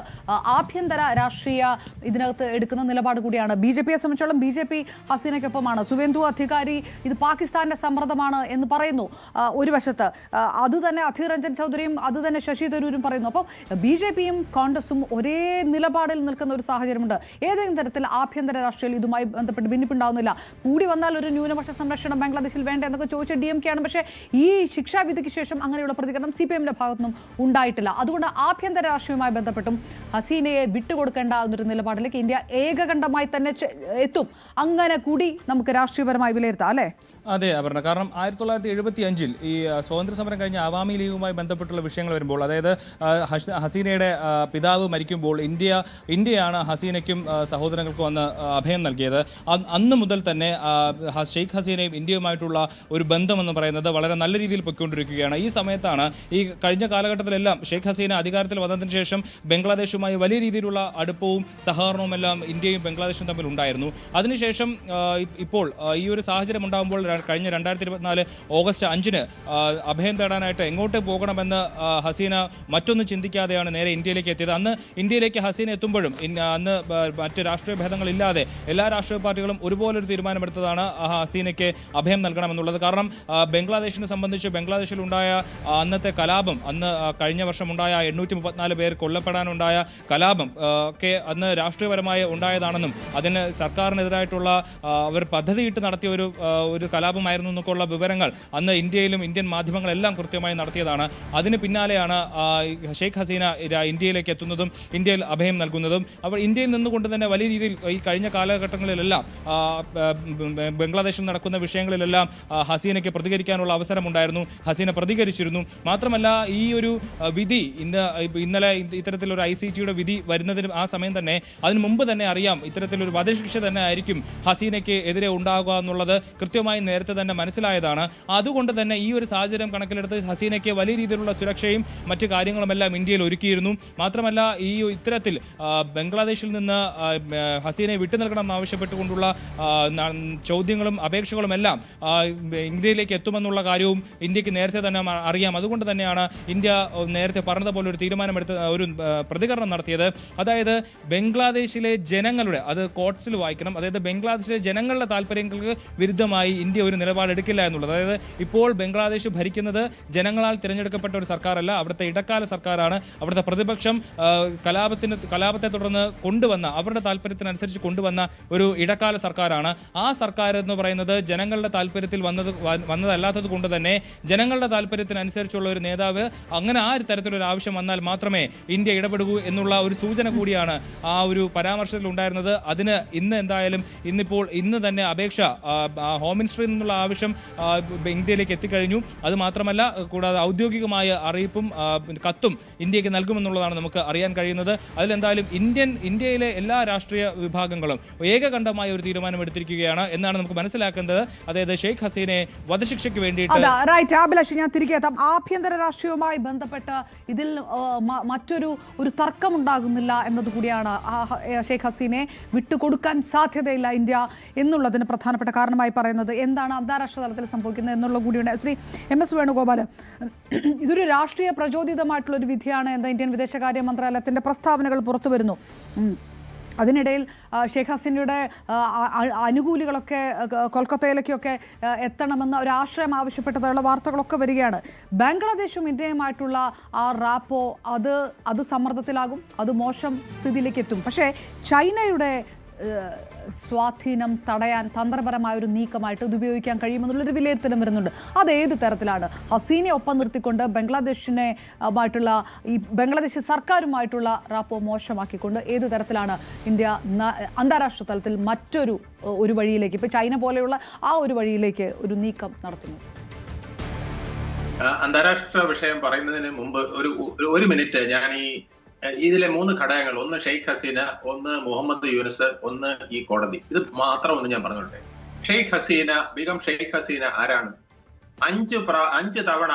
Speaker 1: ആഭ്യന്തര രാഷ്ട്രീയ ഇതിനകത്ത് എടുക്കുന്ന നിലപാട് കൂടിയാണ്. BJPയെ സംബന്ധിച്ചോളം BJP ഹസീനയ്ക്കൊപ്പമാണ്. സുവേന്ദു അധികാരി ഇത് പാകിസ്ഥാന്റെ സമ്മർദ്ദമാണ് എന്ന് പറയുന്നു ഒരു വശത്ത്. അതുതന്നെ അധീർ രഞ്ജൻ ചൗധരിയും അതുതന്നെ ശശി തരൂരും പറയുന്നു. അപ്പോൾ BJPയും കോൺഗ്രസും ഒരേ നിലപാടിൽ നിൽക്കുന്ന ഒരു സാഹചര്യമുണ്ട്. ഏതെങ്കിലും തരത്തിൽ ആഭ്യന്തര രാഷ്ട്രീയം ഇതുമായി ബന്ധപ്പെട്ട് ഭിന്നിപ്പുണ്ടാവുന്നില്ല. കൂടി വന്നാൽ ഒരു ന്യൂനപക്ഷ സംരക്ഷണം ബംഗ്ലാദേശിൽ വേണ്ട എന്നൊക്കെ ചോദിച്ച DMK ആണ്. പക്ഷേ ഈ ശിക്ഷാവിധിക്ക് ശേഷം അങ്ങനെയുള്ള പ്രതികരണം CPMന്റെ ഭാഗത്തുനിന്നും ഉണ്ടായിട്ടില്ല. അതുകൊണ്ട് ആഭ്യന്തര രാഷ്ട്രീയവുമായി ബന്ധപ്പെട്ടും ഹസീന ഹസീനയെ വിട്ടുകൊടുക്കേണ്ട എന്നൊരു നിലപാടിലേക്ക് ഇന്ത്യ ഏകകണ്ഠമായി തന്നെ എത്തും. അങ്ങനെ കൂടി നമുക്ക് രാഷ്ട്രീയപരമായി വിലയിരുത്താം അല്ലേ?
Speaker 2: അതെ അപർണ, കാരണം 1975 ഈ സ്വാതന്ത്ര്യ സമരം കഴിഞ്ഞ അവാമി ലീഗുമായി ബന്ധപ്പെട്ടുള്ള വിഷയങ്ങൾ വരുമ്പോൾ, അതായത് ഹസീനയുടെ പിതാവ് മരിക്കുമ്പോൾ ഇന്ത്യയാണ് ഹസീനയ്ക്കും സഹോദരങ്ങൾക്കും അന്ന് അഭയം നൽകിയത്. അന്ന് മുതൽ തന്നെ ഷെയ്ഖ് ഹസീനയും ഇന്ത്യയുമായിട്ടുള്ള ഒരു ബന്ധമെന്ന് പറയുന്നത് വളരെ നല്ല രീതിയിൽ പൊയ്ക്കൊണ്ടിരിക്കുകയാണ്. ഈ സമയത്താണ് ഈ കഴിഞ്ഞ കാലഘട്ടത്തിലെല്ലാം ഷെയ്ഖ് ഹസീന അധികാരത്തിൽ വന്നതിന് ശേഷം ബംഗ്ലാദേശുമായി വലിയ രീതിയിലുള്ള അടുപ്പവും സഹകരണവും എല്ലാം ഇന്ത്യയും ബംഗ്ലാദേശും തമ്മിൽ ഉണ്ടായിരുന്നു. അതിനുശേഷം ഇപ്പോൾ ഈ ഒരു സാഹചര്യം ഉണ്ടാകുമ്പോൾ കഴിഞ്ഞ 2024 ഓഗസ്റ്റ് 5-ന് അഭയം തേടാനായിട്ട് എങ്ങോട്ട് പോകണമെന്ന് ഹസീന മറ്റൊന്നും ചിന്തിക്കാതെയാണ് നേരെ ഇന്ത്യയിലേക്ക് എത്തിയത്. അന്ന് ഇന്ത്യയിലേക്ക് ഹസീന എത്തുമ്പോഴും അന്ന് മറ്റ് രാഷ്ട്രീയ ഭേദങ്ങളില്ലാതെ എല്ലാ രാഷ്ട്രീയ പാർട്ടികളും ഒരുപോലൊരു തീരുമാനമെടുത്തതാണ് ഹസീനയ്ക്ക് അഭയം നൽകണമെന്നുള്ളത്. കാരണം ബംഗ്ലാദേശിനെ സംബന്ധിച്ച് ബംഗ്ലാദേശിലുണ്ടായ അന്നത്തെ കലാപം, അന്ന് കഴിഞ്ഞ വർഷം ഉണ്ടായ 834 പേർ കൊല്ലപ്പെടാനുണ്ടായ കലാപം ഒക്കെ അന്ന് രാഷ്ട്രീയപരമായി ഉണ്ടായതാണെന്നും അതിന് സർക്കാരിനെതിരായിട്ടുള്ള അവർ പദ്ധതിയിട്ട് നടത്തിയ ഒരു കലാപമായിരുന്നു എന്നൊക്കെയുള്ള വിവരങ്ങൾ അന്ന് ഇന്ത്യയിലും ഇന്ത്യൻ മാധ്യമങ്ങളെല്ലാം കൃത്യമായി നടത്തിയതാണ്. അതിന് പിന്നാലെയാണ് ഷെയ്ഖ് ഹസീന ഇന്ത്യയിലേക്ക് എത്തുന്നതും ഇന്ത്യയിൽ അഭയം നൽകുന്നതും. അവർ ഇന്ത്യയിൽ നിന്നുകൊണ്ട് തന്നെ വലിയ രീതിയിൽ ഈ കഴിഞ്ഞ കാലഘട്ടങ്ങളിലെല്ലാം ബംഗ്ലാദേശിൽ നടക്കുന്ന വിഷയങ്ങളിലെല്ലാം ഹസീനയ്ക്ക് പ്രതികരിക്കാനുള്ള അവസരമുണ്ടായിരുന്നു. ഹസീന പ്രതികരിച്ചിരുന്നു. മാത്രമല്ല ഈ ഒരു വിധി ഇന്നലെ ഇത്തരത്തിലൊരു ICTയുടെ വിധി വരുന്നതിന് ആ സമയം തന്നെ അതിന് മുമ്പ് തന്നെ അറിയാം ഇത്തരത്തിലൊരു വധശിക്ഷ തന്നെ ആയിരിക്കും ഹസീനയ്ക്ക് എതിരെ ഉണ്ടാകുക എന്നുള്ളത് കൃത്യമായി നേരത്തെ തന്നെ മനസ്സിലായതാണ്. അതുകൊണ്ട് തന്നെ ഈ ഒരു സാഹചര്യം കണക്കിലെടുത്ത് ഹസീനയ്ക്ക് വലിയ രീതിയിലുള്ള സുരക്ഷയും മറ്റു കാര്യങ്ങളുമെല്ലാം ഇന്ത്യയിൽ ഒരുക്കിയിരുന്നു. മാത്രമല്ല ഈ ഇത്തരത്തിൽ ബംഗ്ലാദേശിൽ നിന്ന് ഹസീനയെ വിട്ടു നൽകണമെന്ന് ആവശ്യപ്പെട്ടുകൊണ്ടുള്ള ചോദ്യങ്ങളും അപേക്ഷകളും എല്ലാം ഇന്ത്യയിലേക്ക് എത്തുമെന്നുള്ള കാര്യവും ഇന്ത്യക്ക് നേരത്തെ തന്നെ അറിയാം. അതുകൊണ്ട് തന്നെയാണ് ഇന്ത്യ നേരത്തെ പറഞ്ഞതുപോലെ ഒരു തീരുമാനമെടുത്ത് ഒരു പ്രതികരണം നടത്തിയത്. അതായത് ബംഗ്ലാദേശിലെ ജനങ്ങളുടെ, അത് കോട്ട്സിൽ വായിക്കണം, അതായത് ബംഗ്ലാദേശിലെ ജനങ്ങളുടെ താല്പര്യങ്ങൾക്ക് വിരുദ്ധമായി ഇന്ത്യ ഒരു നിലപാടെടുക്കില്ല എന്നുള്ളത്. അതായത് ഇപ്പോൾ ബംഗ്ലാദേശ് ഭരിക്കുന്നത് ജനങ്ങളാൽ തിരഞ്ഞെടുക്കപ്പെട്ട ഒരു സർക്കാരല്ല, അവിടുത്തെ ഇടക്കാല സർക്കാരാണ്. അവിടുത്തെ പ്രതിപക്ഷം കലാപത്തെ തുടർന്ന് കൊണ്ടുവന്ന, അവരുടെ താല്പര്യത്തിനനുസരിച്ച് കൊണ്ടുവന്ന ഒരു ഇടക്കാല സർക്കാരാണ്. ആ സർക്കാർ എന്ന് പറയുന്നത് ജനങ്ങളുടെ താല്പര്യത്തിൽ വന്നതല്ലാത്തത് കൊണ്ട് തന്നെ ജനങ്ങളുടെ താല്പര്യത്തിനനുസരിച്ചുള്ള ഒരു നേതാവ്, അങ്ങനെ ആ ഒരു തരത്തിലൊരു ആവശ്യം വന്നാൽ മാത്രമേ ഇന്ത്യ ഇടപെടൂ എന്നുള്ള ഒരു സൂചന കൂടിയാണ് ആ ഒരു പരാമർശത്തിൽ ഉണ്ടായിരുന്നത്. അതിന് ഇന്ന് തന്നെ അപേക്ഷ ഹോം മിനിസ്ട്രിയിൽ നിന്നുള്ള ആവശ്യം ഇന്ത്യയിലേക്ക് എത്തിക്കഴിഞ്ഞു. അത് മാത്രമല്ല, കൂടാതെ ഔദ്യോഗികമായ അറിയിപ്പും കത്തും ഇന്ത്യക്ക് നൽകുമെന്നുള്ളതാണ് നമുക്ക് അറിയാൻ കഴിയുന്നത്. അതിലെന്തായാലും ഇന്ത്യയിലെ എല്ലാ രാഷ്ട്രീയ വിഭാഗങ്ങളും ഏകകണ്ഠമായ ഒരു തീരുമാനമെടുത്തിരിക്കുകയാണ് എന്നാണ് നമുക്ക് മനസ്സിലാക്കുന്നത്. അതായത് ഷെയ്ഖ് ഹസീനയെ വധശിക്ഷയ്ക്ക് വേണ്ടിയിട്ട്.
Speaker 1: ഞാൻ തിരികെ എത്താം. ആഭ്യന്തര രാഷ്ട്രീയവുമായി ബന്ധപ്പെട്ട് ഇതിൽ മറ്റൊരു തർക്കമുണ്ടാകുന്നില്ല എന്നതുകൂടിയാണ് ഷെയ്ഖ് ഹസീനയെ വിട്ടുകൊടുക്കാൻ സാധ്യതയില്ല ഇന്ത്യ എന്നുള്ളതിന് പ്രധാനപ്പെട്ട കാരണമായി പറയുന്നത്. എന്താണ് അന്താരാഷ്ട്ര തലത്തിൽ സംഭവിക്കുന്നത് എന്നുള്ള കൂടിയുണ്ട്. ശ്രീ MS വേണുഗോപാൽ, ഇതൊരു രാഷ്ട്രീയ പ്രചോദിതമായിട്ടുള്ളൊരു വിധിയാണ് എന്ന് ഇന്ത്യൻ വിദേശകാര്യ മന്ത്രാലയത്തിൻ്റെ പ്രസ്താവനകൾ പുറത്തു വരുന്നു. അതിനിടയിൽ ഷെയ്ഖ് ഹസീനയുടെ അനുകൂലികളൊക്കെ കൊൽക്കത്തയിലേക്കൊക്കെ എത്തണമെന്ന ഒരു ആശ്രയം ആവശ്യപ്പെട്ടതുള്ള വാർത്തകളൊക്കെ വരികയാണ്. ബംഗ്ലാദേശും ഇന്ത്യയുമായിട്ടുള്ള ആ റാപ്പോ അത് സമ്മർദ്ദത്തിലാകും, അത് മോശം സ്ഥിതിയിലേക്ക് എത്തും. പക്ഷേ ചൈനയുടെ സ്വാധീനം തടയാൻ തന്ത്രപരമായ ഒരു നീക്കമായിട്ട് ഇത് ഉപയോഗിക്കാൻ കഴിയുമെന്നുള്ളൊരു വിലയിരുത്തലും വരുന്നുണ്ട്. അത് ഏത് തരത്തിലാണ്? ഹസീനയെ ഒപ്പം നിർത്തിക്കൊണ്ട് ബംഗ്ലാദേശ് സർക്കാരുമായിട്ടുള്ള റാപ്പോ മോശമാക്കിക്കൊണ്ട് ഏത് തരത്തിലാണ് ഇന്ത്യ അന്താരാഷ്ട്ര തലത്തിൽ മറ്റൊരു വഴിയിലേക്ക്, ഇപ്പോൾ ചൈന പോലെയുള്ള ആ ഒരു വഴിയിലേക്ക് ഒരു നീക്കം നടത്തുന്നത്?
Speaker 4: അന്താരാഷ്ട്ര വിഷയം പറയുന്നതിന് മുമ്പ് ഒരു മിനിറ്റ് ഞാൻ ഇതിലെ 3 ഘടകങ്ങൾ, ഒന്ന് ഷെയ്ഖ് ഹസീന, ഒന്ന് മുഹമ്മദ് യൂനുസ്, ഒന്ന് ഈ കോടതി, ഇത് മാത്രം ഒന്ന് ഞാൻ പറഞ്ഞോട്ടെ. ബീഗം ഷെയ്ഖ് ഹസീന ആരാണ്? 5 തവണ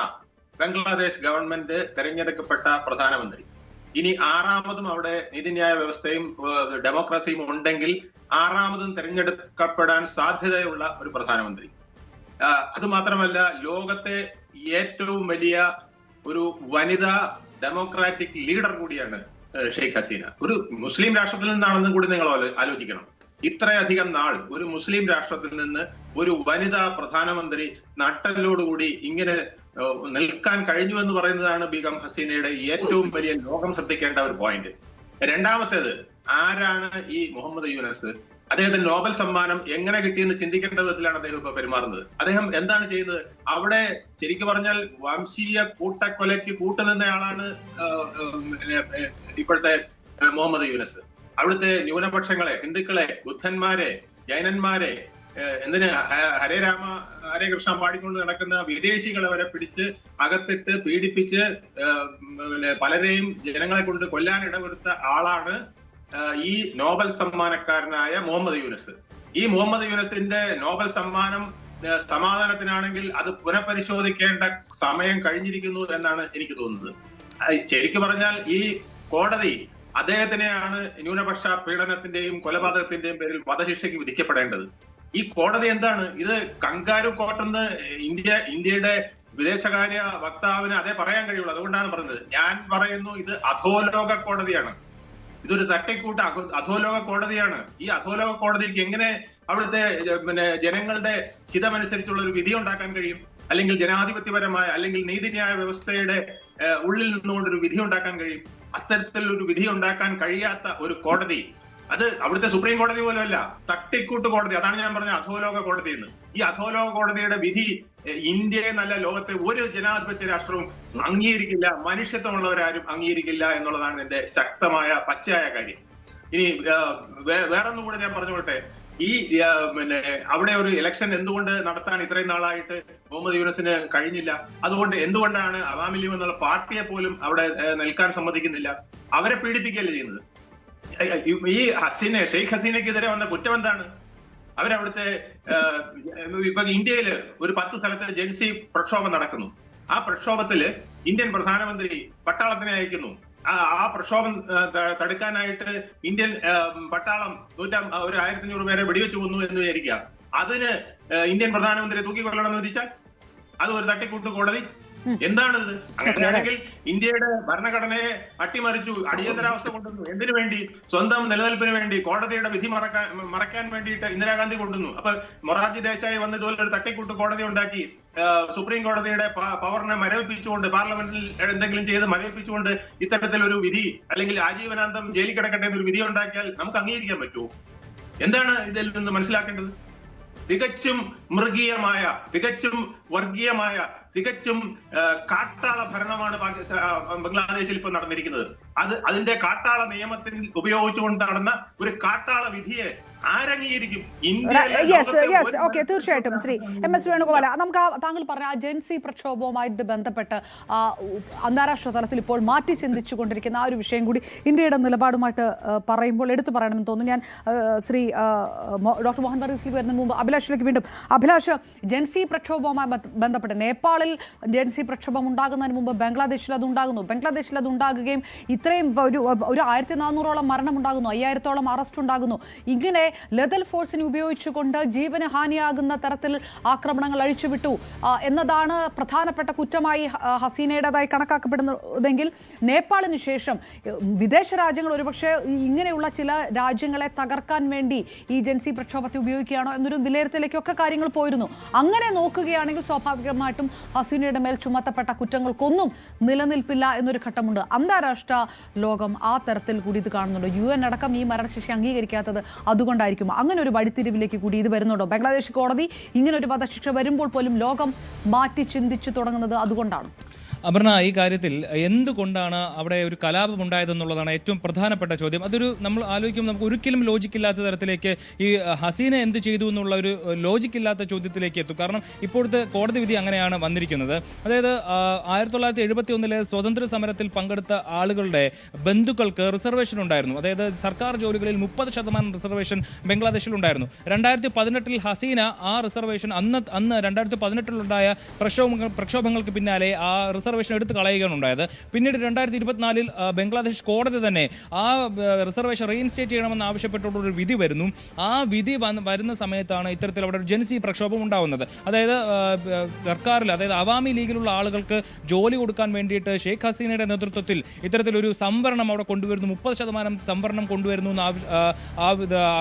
Speaker 4: ബംഗ്ലാദേശ് ഗവൺമെന്റ് തെരഞ്ഞെടുക്കപ്പെട്ട പ്രധാനമന്ത്രി. ഇനി 6ാമതും അവിടെ നീതിന്യായ വ്യവസ്ഥയും ഡെമോക്രസിയും ഉണ്ടെങ്കിൽ 6ാമതും തെരഞ്ഞെടുക്കപ്പെടാൻ സാധ്യതയുള്ള ഒരു പ്രധാനമന്ത്രി. അത് മാത്രമല്ല, ലോകത്തെ ഏറ്റവും വലിയ ഒരു വനിതാ ഡെമോക്രാറ്റിക് ലീഡർ കൂടിയാണ് ഷെയ്ഖ് ഹസീന. ഒരു മുസ്ലിം രാഷ്ട്രത്തിൽ നിന്നാണെന്നും കൂടി നിങ്ങൾ ആലോചിക്കണം. ഇത്രയധികം നാൾ ഒരു മുസ്ലിം രാഷ്ട്രത്തിൽ നിന്ന് ഒരു വനിതാ പ്രധാനമന്ത്രി നട്ടലോടുകൂടി ഇങ്ങനെ നിൽക്കാൻ കഴിഞ്ഞു എന്ന് പറയുന്നതാണ് ബീഗം ഹസീനയുടെ ഏറ്റവും വലിയ ലോകം ശ്രദ്ധിക്കേണ്ട ഒരു പോയിന്റ്. രണ്ടാമത്തേത്, ആരാണ് ഈ മുഹമ്മദ് യൂനസ്? അദ്ദേഹത്തിന് നോബൽ സമ്മാനം എങ്ങനെ കിട്ടിയെന്ന് ചിന്തിക്കേണ്ട വിധത്തിലാണ് അദ്ദേഹം ഇപ്പൊ പെരുമാറുന്നത്. അദ്ദേഹം എന്താണ് ചെയ്യുന്നത്? അവിടെ ശരിക്കും പറഞ്ഞാൽ വംശീയ കൂട്ടക്കൊലയ്ക്ക് കൂട്ടുനിന്നയാളാണ് ഇപ്പോഴത്തെ മുഹമ്മദ് യൂനസ്. അവിടുത്തെ ന്യൂനപക്ഷങ്ങളെ, ഹിന്ദുക്കളെ, ബുദ്ധന്മാരെ, ജൈനന്മാരെ, എന്തിന് ഹരേ കൃഷ്ണ പാടിക്കൊണ്ട് നടക്കുന്ന വിദേശികളെ വരെ പിടിച്ച് അകത്തിട്ട് പീഡിപ്പിച്ച് പലരെയും ജനങ്ങളെ കൊണ്ട് കൊല്ലാൻ ഇടവരുത്ത ആളാണ് ഈ നോബൽ സമ്മാനക്കാരനായ മുഹമ്മദ് യൂനസ്. ഈ മുഹമ്മദ് യൂനസിന്റെ നോബൽ സമ്മാനം സമാധാനത്തിനാണെങ്കിൽ അത് പുനഃപരിശോധിക്കേണ്ട സമയം കഴിഞ്ഞിരിക്കുന്നു എന്നാണ് എനിക്ക് തോന്നുന്നത്. ശരിക്കും പറഞ്ഞാൽ ഈ കോടതി അദ്ദേഹത്തിനെയാണ് ന്യൂനപക്ഷ പീഡനത്തിന്റെയും കൊലപാതകത്തിന്റെയും പേരിൽ വധശിക്ഷയ്ക്ക് വിധിക്കപ്പെടേണ്ടത്. ഈ കോടതി എന്താണ് ഇത്? കങ്കാരു കോർട്ടെന്ന് ഇന്ത്യയുടെ വിദേശകാര്യ വക്താവിന് അതേ പറയാൻ കഴിയുള്ളൂ. അതുകൊണ്ടാണ് പറഞ്ഞത്. ഞാൻ പറയുന്നു ഇത് അധോലോക കോടതിയാണ്. ഇതൊരു തട്ടിക്കൂട്ട് അധോലോക കോടതിയാണ്. ഈ അധോലോക കോടതിക്ക് എങ്ങനെ അവിടുത്തെ ജനങ്ങളുടെ ഹിതമനുസരിച്ചുള്ള ഒരു വിധി ഉണ്ടാക്കാൻ കഴിയും? അല്ലെങ്കിൽ ജനാധിപത്യപരമായ അല്ലെങ്കിൽ നീതിന്യായ വ്യവസ്ഥയുടെ ഉള്ളിൽ നിന്നുകൊണ്ടൊരു വിധി ഉണ്ടാക്കാൻ കഴിയും? അത്തരത്തിലൊരു വിധി ഉണ്ടാക്കാൻ കഴിയാത്ത ഒരു കോടതി, അത് അവിടുത്തെ സുപ്രീം കോടതി പോലുമല്ല, തട്ടിക്കൂട്ട് കോടതി. അതാണ് ഞാൻ പറഞ്ഞ അധോലോക കോടതി എന്ന്. ഈ അധോലോക കോടതിയുടെ വിധി ഇന്ത്യയെ നല്ല ലോകത്തെ ഒരു ജനാധിപത്യ രാഷ്ട്രവും അംഗീകരിക്കില്ല, മനുഷ്യത്വമുള്ളവരാരും അംഗീകരിക്കില്ല എന്നുള്ളതാണ് എന്റെ ശക്തമായ പച്ചയായ കാര്യം. ഇനി വേറൊന്നും കൂടെ ഞാൻ പറഞ്ഞുകൊള്ളട്ടെ. ഈ അവിടെ ഒരു ഇലക്ഷൻ എന്തുകൊണ്ട് നടത്താൻ ഇത്രയും നാളായിട്ട് മുഹമ്മദ് യൂനസിന് കഴിഞ്ഞില്ല? അതുകൊണ്ട് എന്തുകൊണ്ടാണ് അവാമി ലീഗ് എന്നുള്ള പാർട്ടിയെ പോലും അവിടെ നിൽക്കാൻ സമ്മതിക്കുന്നില്ല? അവരെ പീഡിപ്പിക്കുകയല്ലേ ചെയ്യുന്നത്? ഈ ഷെയ്ഖ് ഹസീനയ്ക്കെതിരെ വന്ന കുറ്റം എന്താണ്? അവരവിടുത്തെ ഇപ്പൊ ഇന്ത്യയില് ഒരു 10 സ്ഥലത്ത് ജൻസി പ്രക്ഷോഭം നടക്കുന്നു. ആ പ്രക്ഷോഭത്തില് ഇന്ത്യൻ പ്രധാനമന്ത്രി പട്ടാളത്തിനെ അയക്കുന്നു. ആ പ്രക്ഷോഭം തടുക്കാനായിട്ട് ഇന്ത്യൻ പട്ടാളം 1500 പേരെ വെടിവെച്ച് കൊന്നു എന്ന് വിചാരിക്കുക. അതിന് ഇന്ത്യൻ പ്രധാനമന്ത്രിയെ തൂക്കിക്കൊല്ലണമെന്ന് വിധിച്ചാൽ അത് ഒരു തട്ടിക്കൂട്ട് കോടതി. എന്താണിത്? അങ്ങനെയാണെങ്കിൽ ഇന്ത്യയുടെ ഭരണഘടനയെ അട്ടിമറിച്ചു, അടിയന്തരാവസ്ഥ കൊണ്ടുവന്നു. എന്തിനു വേണ്ടി? സ്വന്തം നിലനിൽപ്പിന് വേണ്ടി, കോടതിയുടെ വിധി മറക്കാൻ വേണ്ടിയിട്ട് ഇന്ദിരാഗാന്ധി കൊണ്ടുവന്നു. അപ്പൊ മൊറാർജി ദേശായി വന്ന് ഇതുപോലെ ഒരു തട്ടിക്കൂട്ട് കോടതി ഉണ്ടാക്കി സുപ്രീം കോടതിയുടെ പവറിനെ മരവിപ്പിച്ചുകൊണ്ട്, പാർലമെന്റിൽ എന്തെങ്കിലും ചെയ്ത് മരവിപ്പിച്ചുകൊണ്ട് ഇത്തരത്തിലൊരു വിധി, അല്ലെങ്കിൽ ആജീവനാന്തം ജയിലിൽ കിടക്കട്ടെ എന്നൊരു വിധി ഉണ്ടാക്കിയാൽ നമുക്ക് അംഗീകരിക്കാൻ പറ്റുമോ? എന്താണ് ഇതിൽ നിന്ന് മനസ്സിലാക്കേണ്ടത്? തികച്ചും മൃഗീയമായ, തികച്ചും വർഗീയമായ, തികച്ചും കാട്ടാള ഭരണമാണ് ബംഗ്ലാദേശിൽ ഇപ്പോൾ നടന്നിരിക്കുന്നത്. അതിന്റെ കാട്ടാള നിയമത്തിൽ ഉപയോഗിച്ചുകൊണ്ട് നടന്ന ഒരു കാട്ടാള വിധിയെ ആരംഗീകരിക്കും?
Speaker 1: തീർച്ചയായിട്ടും. ശ്രീ MS വേണുഗോപാൽ, നമുക്ക് താങ്കൾ പറഞ്ഞ ആ ജൻസി പ്രക്ഷോഭവുമായിട്ട് ബന്ധപ്പെട്ട് അന്താരാഷ്ട്ര തലത്തിൽ ഇപ്പോൾ മാറ്റി ചിന്തിച്ചു കൊണ്ടിരിക്കുന്ന ആ ഒരു വിഷയം കൂടി ഇന്ത്യയുടെ നിലപാടുമായിട്ട് പറയുമ്പോൾ എടുത്തു പറയണമെന്ന് തോന്നുന്നു. ഞാൻ ശ്രീ ഡോക്ടർ മോഹൻ ബർഗസിലേക്ക് വരുന്നതിന് മുമ്പ് അഭിലാഷിലേക്ക് വീണ്ടും. അഭിലാഷ്, ജൻസി പ്രക്ഷോഭവുമായി ബന്ധപ്പെട്ട് നേപ്പാളിൽ ജൻസി പ്രക്ഷോഭം ഉണ്ടാകുന്നതിന് മുമ്പ് ബംഗ്ലാദേശിൽ അത് ഉണ്ടാകുന്നു. ബംഗ്ലാദേശിൽ അത് ഉണ്ടാകുകയും ഇത്രയും ഒരു 1400ഓളം മരണം ഉണ്ടാകുന്നു, 5000ഓളം അറസ്റ്റ് ഉണ്ടാകുന്നു. ഇങ്ങനെ ലെതൽ ഫോഴ്സിനെ ഉപയോഗിച്ചുകൊണ്ട് ജീവന് ഹാനിയാകുന്ന തരത്തിൽ ആക്രമണങ്ങൾ അഴിച്ചുവിട്ടു എന്നതാണ് പ്രധാനപ്പെട്ട കുറ്റമായി ഹസീനയുടേതായി കണക്കാക്കപ്പെടുന്നതെങ്കിൽ നേപ്പാളിന് ശേഷം വിദേശ രാജ്യങ്ങൾ ഒരുപക്ഷെ ഇങ്ങനെയുള്ള ചില രാജ്യങ്ങളെ തകർക്കാൻ വേണ്ടി ഈ ജൻസി പ്രക്ഷോഭത്തെ ഉപയോഗിക്കുകയാണോ എന്നൊരു വിലയിരുത്തലേക്കൊക്കെ കാര്യങ്ങൾ പോയിരുന്നു. അങ്ങനെ നോക്കുകയാണെങ്കിൽ സ്വാഭാവികമായിട്ടും ഹസീനയുടെ മേൽ ചുമത്തപ്പെട്ട കുറ്റങ്ങൾക്കൊന്നും നിലനിൽപ്പില്ല എന്നൊരു ഘട്ടമുണ്ട്. അന്താരാഷ്ട്ര ലോകം ആ തരത്തിൽ കൂടി ഇത് കാണുന്നുണ്ടോ? UN അടക്കം ഈ മരണശിക്ഷ അംഗീകരിക്കാത്തത് അതുകൊണ്ടായിരിക്കും. അങ്ങനെ ഒരു വഴിത്തിരിവിലേക്ക് കൂടി ഇത് വരുന്നുണ്ടോ? ബംഗ്ലാദേശ് കോടതി ഇങ്ങനെ ഒരു വധശിക്ഷ വരുമ്പോൾ പോലും ലോകം മാറ്റി ചിന്തിച്ചു തുടങ്ങുന്നത് അതുകൊണ്ടാണ്.
Speaker 2: അപർണ, ഈ കാര്യത്തിൽ എന്തുകൊണ്ടാണ് അവിടെ ഒരു കലാപം ഉണ്ടായതെന്നുള്ളതാണ് ഏറ്റവും പ്രധാനപ്പെട്ട ചോദ്യം. അതൊരു നമ്മൾ ആലോചിക്കുമ്പോൾ നമുക്ക് ഒരിക്കലും ലോജിക്കില്ലാത്ത തരത്തിലേക്ക്, ഈ ഹസീന എന്ത് ചെയ്തു എന്നുള്ള ഒരു ലോജിക്കില്ലാത്ത ചോദ്യത്തിലേക്ക് എത്തും. കാരണം ഇപ്പോഴത്തെ കോടതി വിധി അങ്ങനെയാണ് വന്നിരിക്കുന്നത്. അതായത് 1971 സ്വതന്ത്ര സമരത്തിൽ പങ്കെടുത്ത ആളുകളുടെ ബന്ധുക്കൾക്ക് റിസർവേഷൻ ഉണ്ടായിരുന്നു. അതായത് സർക്കാർ ജോലികളിൽ 30% റിസർവേഷൻ ബംഗ്ലാദേശിലുണ്ടായിരുന്നു. 2018 ഹസീന ആ റിസർവേഷൻ അന്ന് 2018 പ്രക്ഷോഭങ്ങൾക്ക് പിന്നാലെ ആ റിസർവേഷൻ എടുത്ത് കളയുകയാണ് ഉണ്ടായത്. പിന്നീട് 2024 ബംഗ്ലാദേശ് കോടതി തന്നെ ആ റിസർവേഷൻ റീഇൻസ്റ്റേറ്റ് ചെയ്യണമെന്ന് ആവശ്യപ്പെട്ടുള്ളൊരു വിധി വരുന്നു. ആ വിധി വരുന്ന സമയത്താണ് ഇത്തരത്തിൽ അവിടെ ഒരു ജൻസി പ്രക്ഷോഭം ഉണ്ടാവുന്നത്. അതായത് സർക്കാരിൽ, അതായത് അവാമി ലീഗിലുള്ള ആളുകൾക്ക് ജോലി കൊടുക്കാൻ വേണ്ടിയിട്ട് ഷെയ്ഖ് ഹസീനയുടെ നേതൃത്വത്തിൽ ഇത്തരത്തിലൊരു സംവരണം അവിടെ കൊണ്ടുവരുന്നു, 30% സംവരണം കൊണ്ടുവരുന്നു എന്ന്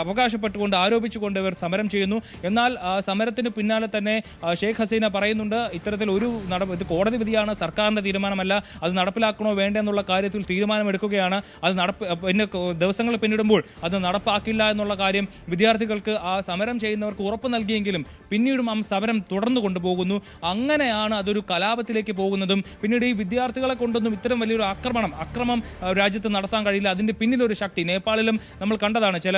Speaker 2: അവകാശപ്പെട്ടുകൊണ്ട്, ആരോപിച്ചുകൊണ്ട് ഇവർ സമരം ചെയ്യുന്നു. എന്നാൽ സമരത്തിന് പിന്നാലെ തന്നെ ഷെയ്ഖ് ഹസീന പറയുന്നുണ്ട്, ഇത്തരത്തിൽ ഒരു ഇത് കോടതി വിധിയാണ്, സർക്കാർ സർക്കാരിൻ്റെ തീരുമാനമല്ല. അത് നടപ്പിലാക്കണോ വേണ്ട എന്നുള്ള കാര്യത്തിൽ തീരുമാനമെടുക്കുകയാണ്. അത് പിന്നെ ദിവസങ്ങൾ പിന്നിടുമ്പോൾ അത് നടപ്പാക്കില്ല എന്നുള്ള കാര്യം വിദ്യാർത്ഥികൾക്ക് ആ സമരം ചെയ്യുന്നവർക്ക് ഉറപ്പ് നൽകിയെങ്കിലും പിന്നീടും ആ സമരം തുടർന്നു കൊണ്ടുപോകുന്നു. അങ്ങനെയാണ് അതൊരു കലാപത്തിലേക്ക് പോകുന്നതും. പിന്നീട് ഈ വിദ്യാർത്ഥികളെ കൊണ്ടൊന്നും ഇത്തരം വലിയൊരു അക്രമം രാജ്യത്ത് നടത്താൻ കഴിയില്ല. അതിൻ്റെ പിന്നിലൊരു ശക്തി നേപ്പാളിലും നമ്മൾ കണ്ടതാണ്. ചില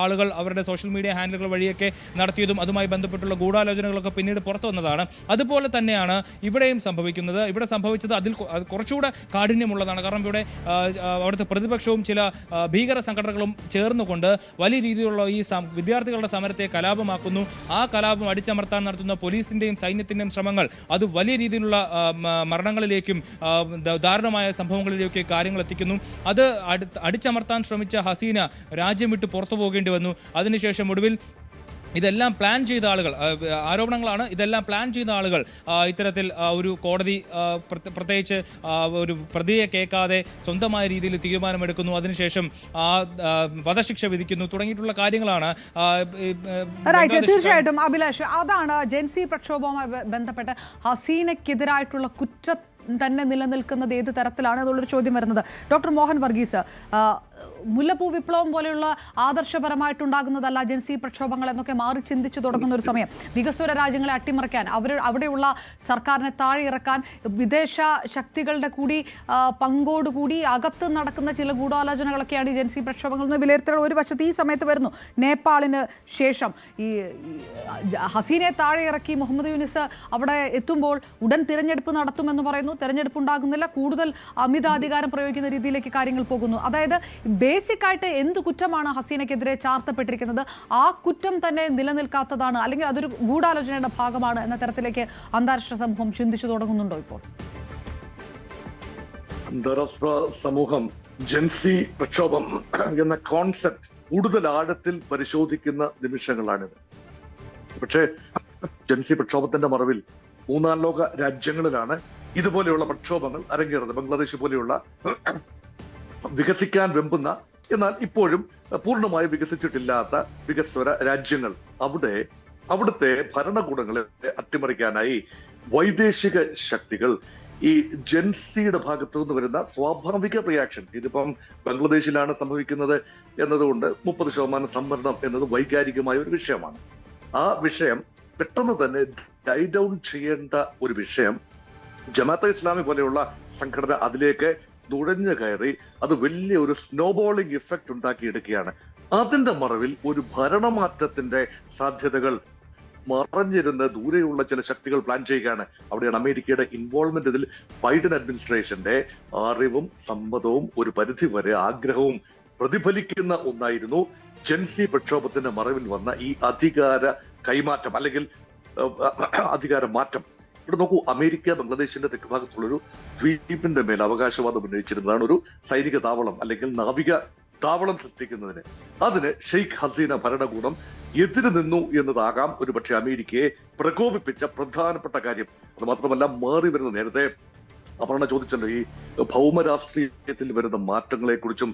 Speaker 2: ആളുകൾ അവരുടെ സോഷ്യൽ മീഡിയ ഹാൻഡിലുകൾ വഴിയൊക്കെ നടത്തിയതും അതുമായി ബന്ധപ്പെട്ടുള്ള ഗൂഢാലോചനകളൊക്കെ പിന്നീട് പുറത്തു വന്നതാണ്. അതുപോലെ തന്നെയാണ് ഇവിടെയും സംഭവിക്കുന്നത്. ഇവിടെ സംഭവിച്ചത് അതിൽ കുറച്ചുകൂടെ കാഠിന്യമുള്ളതാണ്. കാരണം ഇവിടെ അവിടുത്തെ പ്രതിപക്ഷവും ചില ഭീകര സംഘടനകളും ചേർന്നുകൊണ്ട് വലിയ രീതിയിലുള്ള ഈ വിദ്യാർത്ഥികളുടെ സമരത്തെ കലാപമാക്കുന്നു. ആ കലാപം അടിച്ചമർത്താൻ നടത്തുന്ന പോലീസിൻ്റെയും സൈന്യത്തിൻ്റെയും ശ്രമങ്ങൾ അത് വലിയ രീതിയിലുള്ള മരണങ്ങളിലേക്കും ദാരുണമായ സംഭവങ്ങളിലേക്കും കാര്യങ്ങൾ എത്തിക്കുന്നു. അത് അടിച്ചമർത്താൻ ശ്രമിച്ച ഹസീന രാജ്യം വിട്ട് പുറത്തു പോകേണ്ടി വന്നു. അതിനുശേഷം ഒടുവിൽ ഇതെല്ലാം പ്ലാൻ ചെയ്ത ആളുകൾ, ആരോപണങ്ങളാണ്, ഇതെല്ലാം പ്ലാൻ ചെയ്ത ആളുകൾ ഇത്തരത്തിൽ ഒരു കോടതി പ്രത്യേകിച്ച് ഒരു പ്രതിയെ കേൾക്കാതെ സ്വന്തമായ രീതിയിൽ തീരുമാനമെടുക്കുന്നു. അതിനുശേഷം വധശിക്ഷ വിധിക്കുന്നു തുടങ്ങിയിട്ടുള്ള കാര്യങ്ങളാണ്.
Speaker 1: തീർച്ചയായിട്ടും അഭിലാഷ്, അതാണ് ജെൻസി പ്രക്ഷോഭവുമായി ബന്ധപ്പെട്ട് ഹസീനയ്ക്കെതിരായിട്ടുള്ള കുറ്റം തന്നെ നിലനിൽക്കുന്നത് ഏത് തരത്തിലാണ് എന്നുള്ളൊരു ചോദ്യം വരുന്നത്. ഡോക്ടർ മോഹൻ വർഗീസ്, മുല്ലപ്പൂ വിപ്ലവം പോലെയുള്ള ആദർശപരമായിട്ടുണ്ടാകുന്നതല്ല ജൻസി പ്രക്ഷോഭങ്ങൾ എന്നൊക്കെ മാറി ചിന്തിച്ചു തുടങ്ങുന്ന ഒരു സമയം, വികസ്വര രാജ്യങ്ങളെ അട്ടിമറിക്കാൻ, അവിടെയുള്ള സർക്കാരിനെ താഴെ ഇറക്കാൻ വിദേശ ശക്തികളുടെ കൂടി പങ്കോടുകൂടി അകത്ത് നടക്കുന്ന ചില ഗൂഢാലോചനകളൊക്കെയാണ് ഈ ജൻസി പ്രക്ഷോഭങ്ങൾ എന്ന് വിലയിരുത്തൽ ഒരു വശത്ത് ഈ സമയത്ത് വരുന്നു. നേപ്പാളിന് ശേഷം ഈ ഹസീനെ താഴെ ഇറക്കി മുഹമ്മദ് യൂനിസ് അവിടെ എത്തുമ്പോൾ ഉടൻ തിരഞ്ഞെടുപ്പ് നടത്തുമെന്ന് പറയുന്നു. തെരഞ്ഞെടുപ്പ് ഉണ്ടാകുന്നില്ല, കൂടുതൽ അമിതാധികാരം പ്രയോഗിക്കുന്ന രീതിയിലേക്ക് കാര്യങ്ങൾ പോകുന്നു. അതായത് ബേസിക് ആയിട്ട് എന്ത് കുറ്റമാണ് ഹസീനയ്ക്കെതിരെ ചാർത്തപ്പെട്ടിരിക്കുന്നത്, ആ കുറ്റം തന്നെ നിലനിൽക്കാത്തതാണ്, അല്ലെങ്കിൽ അതൊരു ഗൂഢാലോചനയുടെ ഭാഗമാണ് എന്ന തരത്തിലേക്ക് അന്താരാഷ്ട്ര സമൂഹം ചിന്തിച്ചു തുടങ്ങുന്നുണ്ടോ ഇപ്പോൾ?
Speaker 3: അന്താരാഷ്ട്ര സമൂഹം ജൻസി പ്രക്ഷോഭം എന്ന കോൺസെപ്റ്റ് കൂടുതൽ ആഴത്തിൽ പരിശോധിക്കുന്ന നിമിഷങ്ങളാണിത്. പക്ഷേ ജൻസി പ്രക്ഷോഭത്തിന്റെ മറവിൽ മൂന്നാം ലോക രാജ്യങ്ങളിലാണ് ഇതുപോലെയുള്ള പ്രക്ഷോഭങ്ങൾ അരങ്ങേറുന്നത്. ബംഗ്ലാദേശ് പോലെയുള്ള വികസിക്കാൻ വെമ്പുന്ന എന്നാൽ ഇപ്പോഴും പൂർണ്ണമായി വികസിച്ചിട്ടില്ലാത്ത വികസ്വര രാജ്യങ്ങൾ, അവിടുത്തെ ഭരണകൂടങ്ങളെ അട്ടിമറിക്കാനായി വൈദേശിക ശക്തികൾ ഈ ജൻസിയുടെ ഭാഗത്തു നിന്ന് വരുന്ന സ്വാഭാവിക റിയാക്ഷൻ, ഇതിപ്പം ബംഗ്ലാദേശിലാണ് സംഭവിക്കുന്നത് എന്നതുകൊണ്ട് 30% സംവരണം എന്നത് വൈകാരികമായ ഒരു വിഷയമാണ്. ആ വിഷയം പെട്ടെന്ന് തന്നെ ഡൈ ഡൗൺ ചെയ്യേണ്ട ഒരു വിഷയം ജമാഅത്തെ ഇസ്ലാമി പോലെയുള്ള സംഘടന അതിലേക്ക് നുഴഞ്ഞു കയറി അത് വലിയ ഒരു സ്നോബോളിംഗ് ഇഫക്റ്റ് ഉണ്ടാക്കിയെടുക്കുകയാണ്. അതിന്റെ മറവിൽ ഒരു ഭരണമാറ്റത്തിന്റെ സാധ്യതകൾ മറഞ്ഞിരുന്ന് ദൂരെയുള്ള ചില ശക്തികൾ പ്ലാൻ ചെയ്യുകയാണ്. അവിടെയാണ് അമേരിക്കയുടെ ഇൻവോൾവ്മെന്റ്. ഇതിൽ ബൈഡൻ അഡ്മിനിസ്ട്രേഷന്റെ അറിവും സമ്മതവും ഒരു പരിധി വരെ ആഗ്രഹവും പ്രതിഫലിക്കുന്ന ഒന്നായിരുന്നു ജൻസി പ്രക്ഷോഭത്തിന്റെ മറവിൽ വന്ന ഈ അധികാര കൈമാറ്റം അല്ലെങ്കിൽ അധികാര മാറ്റം. ഇവിടെ നോക്കൂ, അമേരിക്ക ബംഗ്ലാദേശിന്റെ തെക്ക് ഭാഗത്തുള്ളൊരു ദ്വീപിന്റെ മേൽ അവകാശവാദം ഉന്നയിച്ചിരുന്നതാണ് ഒരു സൈനിക താവളം അല്ലെങ്കിൽ നാവിക താവളം സൃഷ്ടിക്കുന്നതിന്. അതിന് ഷെയ്ഖ് ഹസീന ഭരണകൂടം എതിര് നിന്നു എന്നതാകാം ഒരുപക്ഷെ അമേരിക്കയെ പ്രകോപിപ്പിച്ച പ്രധാനപ്പെട്ട കാര്യം. അത് മാത്രമല്ല, മാറി വരുന്ന നേരത്തെ അപർണ ചോദിച്ചല്ലോ ഈ ഭൗമരാഷ്ട്രീയത്തിൽ വരുന്ന മാറ്റങ്ങളെ കുറിച്ചും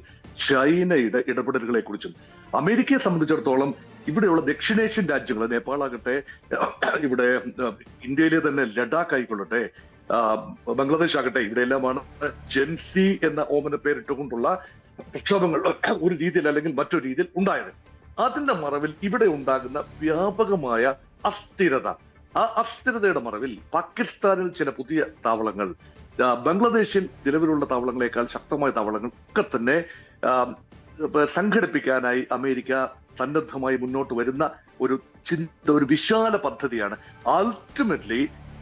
Speaker 3: ചൈനയുടെ ഇടപെടലുകളെ കുറിച്ചും. അമേരിക്കയെ സംബന്ധിച്ചിടത്തോളം ഇവിടെയുള്ള ദക്ഷിണേഷ്യൻ രാജ്യങ്ങൾ, നേപ്പാളാകട്ടെ, ഇവിടെ ഇന്ത്യയിലെ തന്നെ ലഡാക്ക് ആയിക്കൊള്ളട്ടെ, ബംഗ്ലാദേശ് ആകട്ടെ, ഇവിടെയെല്ലാമാണ് ജൻസി എന്ന ഓമന പേരിട്ടുകൊണ്ടുള്ള പ്രക്ഷോഭങ്ങൾ ഒരു രീതിയിൽ അല്ലെങ്കിൽ മറ്റൊരു രീതിയിൽ ഉണ്ടായത്. അതിന്റെ മറവിൽ ഇവിടെ ഉണ്ടാകുന്ന വ്യാപകമായ അസ്ഥിരത, ആ അസ്ഥിരതയുടെ മറവിൽ പാകിസ്ഥാനിൽ ചില പുതിയ താവളങ്ങൾ, ബംഗ്ലാദേശിൽ നിലവിലുള്ള താവളങ്ങളെക്കാൾ ശക്തമായ താവളങ്ങൾ ഒക്കെ തന്നെ സംഘടിപ്പിക്കാനായി അമേരിക്ക സന്നദ്ധമായി മുന്നോട്ട് വരുന്ന ഒരു വിശാല പദ്ധതിയാണ്. അൾട്ടിമേറ്റ്ലി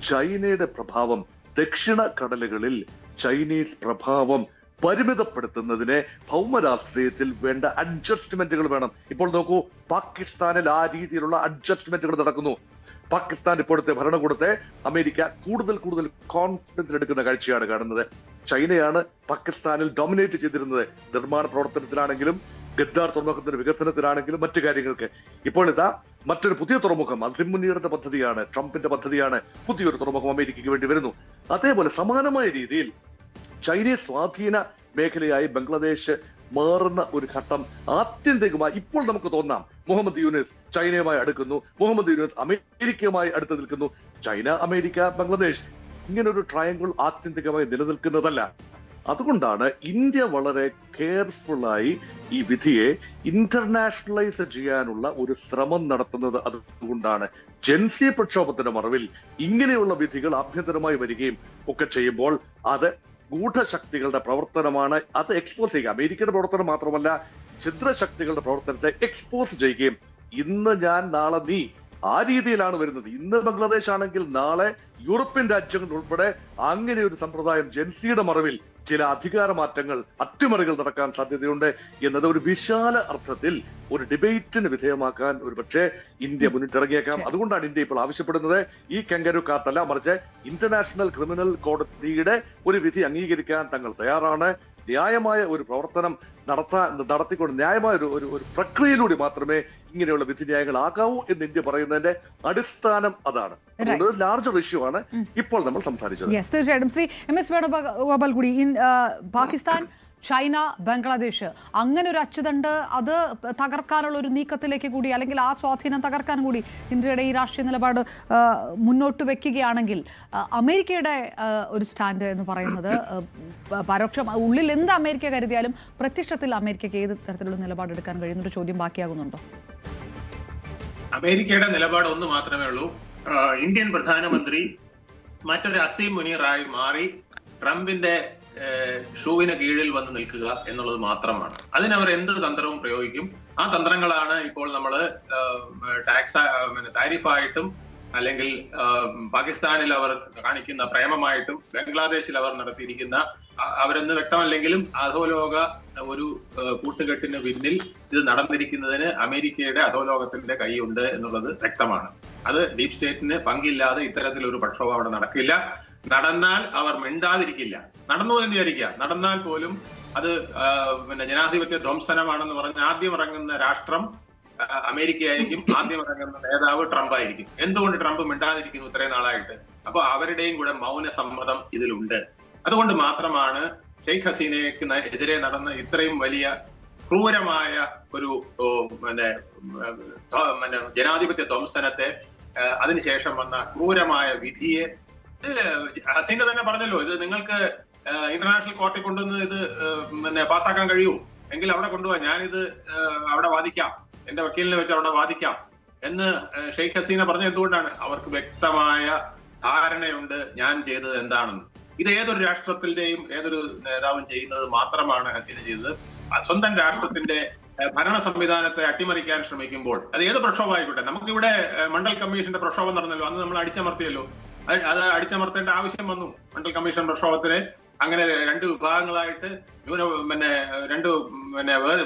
Speaker 3: ചൈനയുടെ പ്രഭാവം, ദക്ഷിണ കടലുകളിൽ ചൈനീസ് പ്രഭാവം പരിമിതപ്പെടുത്തുന്നതിന് ഭൗമരാഷ്ട്രീയത്തിൽ വേണ്ട അഡ്ജസ്റ്റ്മെന്റുകൾ വേണം. ഇപ്പോൾ നോക്കൂ, പാകിസ്ഥാനിൽ ആ രീതിയിലുള്ള അഡ്ജസ്റ്റ്മെന്റുകൾ നടക്കുന്നു. പാകിസ്ഥാൻ ഇപ്പോഴത്തെ ഭരണകൂടത്തെ അമേരിക്ക കൂടുതൽ കോൺഫിഡൻസ് എടുക്കുന്ന കാഴ്ചയാണ് കാണുന്നത്. ചൈനയാണ് പാകിസ്ഥാനിൽ ഡോമിനേറ്റ് ചെയ്തിരുന്നത് നിർമ്മാണ പ്രവർത്തനത്തിലാണെങ്കിലും ഗദ്ദാർ തുറമുഖത്തിന്റെ വികസനത്തിലാണെങ്കിലും മറ്റു കാര്യങ്ങൾക്ക്. ഇപ്പോൾ ഇതാ മറ്റൊരു പുതിയ തുറമുഖം, അതിമുന്നിയുടെ പദ്ധതിയാണ്, ട്രംപിന്റെ പദ്ധതിയാണ്, പുതിയൊരു തുറമുഖം അമേരിക്കയ്ക്ക് വേണ്ടി വരുന്നു. അതേപോലെ സമാനമായ രീതിയിൽ ചൈനീസ് സ്വാധീന മേഖലയായി ബംഗ്ലാദേശ് മാറുന്ന ഒരു ഘട്ടം ആത്യന്തികമായി ഇപ്പോൾ നമുക്ക് തോന്നാം. മുഹമ്മദ് യൂനിസ് ചൈനയുമായി അടുക്കുന്നു, മുഹമ്മദ് യൂനിസ് അമേരിക്കയുമായി അടുത്ത് നിൽക്കുന്നു. ചൈന, അമേരിക്ക, ബംഗ്ലാദേശ് ഇങ്ങനൊരു ട്രയാങ്കിൾ ആത്യന്തികമായി നിലനിൽക്കുന്നതല്ല. അതുകൊണ്ടാണ് ഇന്ത്യ വളരെ കെയർഫുള്ളായി ഈ വിധിയെ ഇന്റർനാഷണലൈസ് ചെയ്യാനുള്ള ഒരു ശ്രമം നടത്തുന്നത്. അതുകൊണ്ടാണ് ജൻസി പ്രക്ഷോഭത്തിന്റെ മറവിൽ ഇങ്ങനെയുള്ള വിധികൾ ആഭ്യന്തരമായി വരികയും ഒക്കെ ചെയ്യുമ്പോൾ അത് ഗൂഢശക്തികളുടെ പ്രവർത്തനമാണ്. അത് എക്സ്പോസ് ചെയ്യുക, അമേരിക്കയുടെ പ്രവർത്തനം മാത്രമല്ല, ഛിദ്രശക്തികളുടെ പ്രവർത്തനത്തെ എക്സ്പോസ് ചെയ്യുകയും ഇന്ന് ഞാൻ നാളെ നീ ആ രീതിയിലാണ് വരുന്നത്. ഇന്ന് ബംഗ്ലാദേശ് ആണെങ്കിൽ നാളെ യൂറോപ്യൻ രാജ്യങ്ങൾ ഉൾപ്പെടെ അങ്ങനെ ഒരു സമ്പ്രദായം ജൻസിയുടെ മറവിൽ ചില അധികാര മാറ്റങ്ങൾ, അട്ടിമറികൾ നടക്കാൻ സാധ്യതയുണ്ട് എന്നത് ഒരു വിശാല അർത്ഥത്തിൽ ഒരു ഡിബേറ്റിന് വിധേയമാക്കാൻ ഒരു പക്ഷേ ഇന്ത്യ മുന്നിട്ടിറങ്ങിയേക്കാം. അതുകൊണ്ടാണ് ഇന്ത്യ ഇപ്പോൾ ആവശ്യപ്പെടുന്നത് ഈ കെങ്കരു കാർട്ടല്ല, മറിച്ച് ഇന്റർനാഷണൽ ക്രിമിനൽ കോടതിയുടെ ഒരു വിധി അംഗീകരിക്കാൻ തങ്ങൾ തയ്യാറാണ്. ന്യായമായ ഒരു പ്രവർത്തനം നടത്തിക്കൊണ്ട് ന്യായമായ ഒരു പ്രക്രിയയിലൂടെ മാത്രമേ ഇങ്ങനെയുള്ള വിധിന്യായങ്ങളാകാവൂ എന്ന് ഇന്ത്യ പറയുന്നതിന്റെ അടിസ്ഥാനം അതാണ്. അതുകൊണ്ട് ലാർജർ ഇഷ്യൂ ആണ് ഇപ്പോൾ നമ്മൾ സംസാരിച്ചത്.
Speaker 1: തീർച്ചയായിട്ടും. ശ്രീ MS വേണുഗോപാൽ കൂടി, പാകിസ്ഥാൻ, ചൈന, ബംഗ്ലാദേശ് അങ്ങനെ ഒരു അച്ചുതണ്ട് അത് തകർക്കാനുള്ള ഒരു നീക്കത്തിലേക്ക് കൂടി, അല്ലെങ്കിൽ ആ സ്വാധീനം തകർക്കാൻ കൂടി ഇന്ത്യയുടെ ഈ രാഷ്ട്രീയ നിലപാട് മുന്നോട്ട് വെക്കുകയാണെങ്കിൽ അമേരിക്കയുടെ ഒരു സ്റ്റാൻഡ് എന്ന് പറയുന്നത് പരോക്ഷം ഉള്ളിൽ എന്ത് അമേരിക്ക കരുതിയാലും പ്രത്യക്ഷത്തിൽ അമേരിക്കയ്ക്ക് ഏത് തരത്തിലുള്ള നിലപാടെടുക്കാൻ കഴിയുന്നൊരു ചോദ്യം ബാക്കിയാകുന്നുണ്ടോ?
Speaker 4: അമേരിക്കയുടെ നിലപാട് ഒന്ന് മാത്രമേ ഉള്ളൂ. ഇന്ത്യൻ പ്രധാനമന്ത്രി മറ്റൊരു അസീം മുനീറായി മാറി ട്രംപിന്റെ ഷൂവിന് കീഴിൽ വന്ന് നിൽക്കുക എന്നുള്ളത് മാത്രമാണ്. അതിനവർ എന്ത് തന്ത്രവും പ്രയോഗിക്കും. ആ തന്ത്രങ്ങളാണ് ഇപ്പോൾ നമ്മൾ താരിഫായിട്ടും അല്ലെങ്കിൽ പാകിസ്ഥാനിൽ അവർ കാണിക്കുന്ന പ്രേമമായിട്ടും ബംഗ്ലാദേശിൽ അവർ നടത്തിയിരിക്കുന്ന അവരെന്ന് വ്യക്തമല്ലെങ്കിലും അധോലോക ഒരു കൂട്ടുകെട്ടിന് പിന്നിൽ ഇത് നടന്നിരിക്കുന്നതിന് അമേരിക്കയുടെ അധോലോകത്തിന്റെ കൈയുണ്ട് എന്നുള്ളത് വ്യക്തമാണ്. അത് ഡീപ് സ്റ്റേറ്റിന് പങ്കില്ലാതെ ഇത്തരത്തിലൊരു പ്രക്ഷോഭം അവിടെ നടക്കില്ല. നടന്നാൽ അവർ മിണ്ടാതിരിക്കില്ല. നടന്നു എന്ന് വിചാരിക്കുക, നടന്നാൽ പോലും അത് ജനാധിപത്യ ധ്വംസനമാണെന്ന് പറഞ്ഞ് ആദ്യം ഇറങ്ങുന്ന രാഷ്ട്രം അമേരിക്കയായിരിക്കും, ആദ്യം ഇറങ്ങുന്ന നേതാവ് ട്രംപ് ആയിരിക്കും. എന്തുകൊണ്ട് ട്രംപ് മിണ്ടാതിരിക്കുന്നു ഇത്രയും നാളായിട്ട്? അപ്പൊ അവരുടെയും കൂടെ മൗന സമ്മതം ഇതിലുണ്ട്. അതുകൊണ്ട് മാത്രമാണ് ഷെയ്ഖ് ഹസീനയ്ക്ക് എതിരെ നടന്ന ഇത്രയും വലിയ ക്രൂരമായ ഒരു ജനാധിപത്യ ധ്വംസനത്തെ, അതിനുശേഷം വന്ന ക്രൂരമായ വിധിയെ, ഹസീന തന്നെ പറഞ്ഞല്ലോ, ഇത് നിങ്ങൾക്ക് ഇന്റർനാഷണൽ കോർട്ടിൽ കൊണ്ടുവന്ന് ഇത് പാസ്സാക്കാൻ കഴിയൂ എങ്കിൽ അവിടെ കൊണ്ടുപോവാ, ഞാനിത് അവിടെ വാദിക്കാം, എന്റെ വക്കീലിനെ വെച്ച് അവിടെ വാദിക്കാം എന്ന് ഷെയ്ഖ് ഹസീന പറഞ്ഞ എന്തുകൊണ്ടാണ്? അവർക്ക് വ്യക്തമായ ധാരണയുണ്ട് ഞാൻ ചെയ്തത് എന്താണെന്ന്. ഇത് ഏതൊരു രാഷ്ട്രത്തിന്റെയും ഏതൊരു നേതാവും ചെയ്യുന്നത് മാത്രമാണ് ഹസീന ചെയ്തത്. സ്വന്തം രാഷ്ട്രത്തിന്റെ ഭരണ സംവിധാനത്തെ അട്ടിമറിക്കാൻ ശ്രമിക്കുമ്പോൾ അത് ഏത് പ്രക്ഷോഭമായിക്കോട്ടെ. നമുക്കിവിടെ മണ്ഡൽ കമ്മീഷന്റെ പ്രക്ഷോഭം നടന്നല്ലോ, അന്ന് നമ്മൾ അടിച്ചമർത്തിയല്ലോ. അത് അടിച്ചമർത്തേണ്ട ആവശ്യം വന്നു. മണ്ഡൽ കമ്മീഷൻ പ്രക്ഷോഭത്തിന് അങ്ങനെ രണ്ട് വിഭാഗങ്ങളായിട്ട്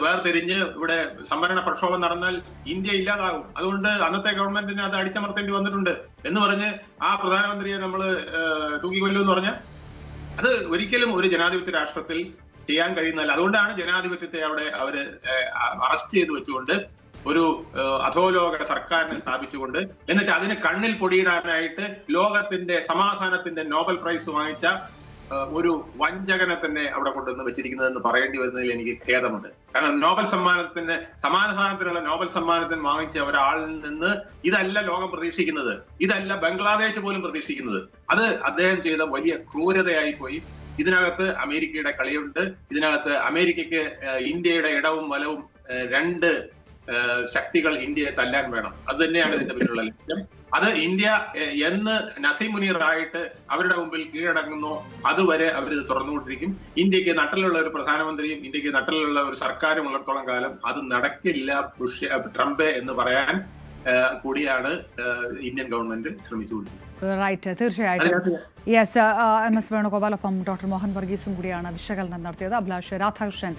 Speaker 4: വേർതിരിഞ്ഞ് ഇവിടെ സംവരണ പ്രക്ഷോഭം നടന്നാൽ ഇന്ത്യ ഇല്ലാതാകും. അതുകൊണ്ട് അന്നത്തെ ഗവൺമെന്റിന് അത് അടിച്ചമർത്തേണ്ടി വന്നിട്ടുണ്ട് എന്ന് പറഞ്ഞ് ആ പ്രധാനമന്ത്രിയെ നമ്മൾ തൂക്കിക്കൊല്ലു എന്ന് പറഞ്ഞാൽ അത് ഒരിക്കലും ഒരു ജനാധിപത്യ രാഷ്ട്രത്തിൽ ചെയ്യാൻ കഴിയുന്നതല്ല. അതുകൊണ്ടാണ് ജനാധിപത്യത്തെ അവിടെ അവര് അറസ്റ്റ് ചെയ്ത് വെച്ചുകൊണ്ട് ഒരു അധോലോക സർക്കാരിനെ സ്ഥാപിച്ചുകൊണ്ട്, എന്നിട്ട് അതിന് കണ്ണിൽ പൊടിയിടാനായിട്ട് ലോകത്തിന്റെ സമാധാനത്തിന്റെ നോബൽ പ്രൈസ് വാങ്ങിച്ച ഒരു വഞ്ചകനെ തന്നെ അവിടെ കൊണ്ടുവന്ന് വെച്ചിരിക്കുന്നതെന്ന് പറയേണ്ടി വരുന്നതിൽ എനിക്ക് ഖേദമുണ്ട്. കാരണം നോബൽ സമ്മാനത്തിന്, സമാധാനത്തിനുള്ള നോബൽ സമ്മാനത്തിന് വാങ്ങിച്ച ഒരാളിൽ നിന്ന് ഇതല്ല ലോകം പ്രതീക്ഷിക്കുന്നത്, ഇതല്ല ബംഗ്ലാദേശ് പോലും പ്രതീക്ഷിക്കുന്നത്. അത് അദ്ദേഹം ചെയ്ത വലിയ ക്രൂരതയായി പോയി. ഇതിനകത്ത് അമേരിക്കയുടെ കളിയുണ്ട്. ഇതിനകത്ത് അമേരിക്കയ്ക്ക് ഇന്ത്യയുടെ ഇടവും വലവും രണ്ട് ശക്തികൾ ഇന്ത്യയെ തല്ലാൻ വേണം. അത് തന്നെയാണ് ഇതിന്റെ പിന്നിലുള്ള ലക്ഷ്യം. അത് ഇന്ത്യ എന്ന് നസീം മുനീറായിട്ട് അവരുടെ മുമ്പിൽ കീഴടങ്ങുന്നോ അതുവരെ അവരിത് തുറന്നുകൊണ്ടിരിക്കും. ഇന്ത്യക്ക് നട്ടലുള്ള ഒരു പ്രധാനമന്ത്രിയും ഇന്ത്യക്ക് നട്ടലുള്ള ഒരു സർക്കാരും ഉള്ളിടത്തോളം കാലം അത് നടക്കില്ല ട്രംപ് എന്ന് പറയാൻ കൂടിയാണ് ഇന്ത്യൻ ഗവൺമെന്റ് ശ്രമിച്ചുകൊണ്ടിരിക്കുന്നത്.
Speaker 1: റൈറ്റ്, തീർച്ചയായിട്ടും. യെസ്, MS വേണുഗോപാലൊപ്പം ഡോക്ടർ മോഹൻ വർഗീസും കൂടിയാണ് വിശകലനം നടത്തിയത്. അഭിലാഷ് രാധാകൃഷ്ണൻ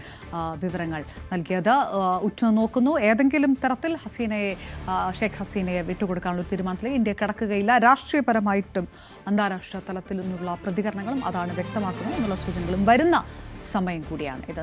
Speaker 1: വിവരങ്ങൾ നൽകിയത്. ഉറ്റുനോക്കുന്നു, ഏതെങ്കിലും തരത്തിൽ ഷെയ്ഖ് ഹസീനയെ വിട്ടുകൊടുക്കാനുള്ള തീരുമാനത്തിലേക്ക് ഇന്ത്യ കടക്കുകയില്ല. രാഷ്ട്രീയപരമായിട്ടും അന്താരാഷ്ട്ര തലത്തിൽ നിന്നുള്ള പ്രതികരണങ്ങളും അതാണ് വ്യക്തമാക്കുന്നത് എന്നുള്ള സൂചനകളും വരുന്ന സമയം കൂടിയാണ് ഇത്.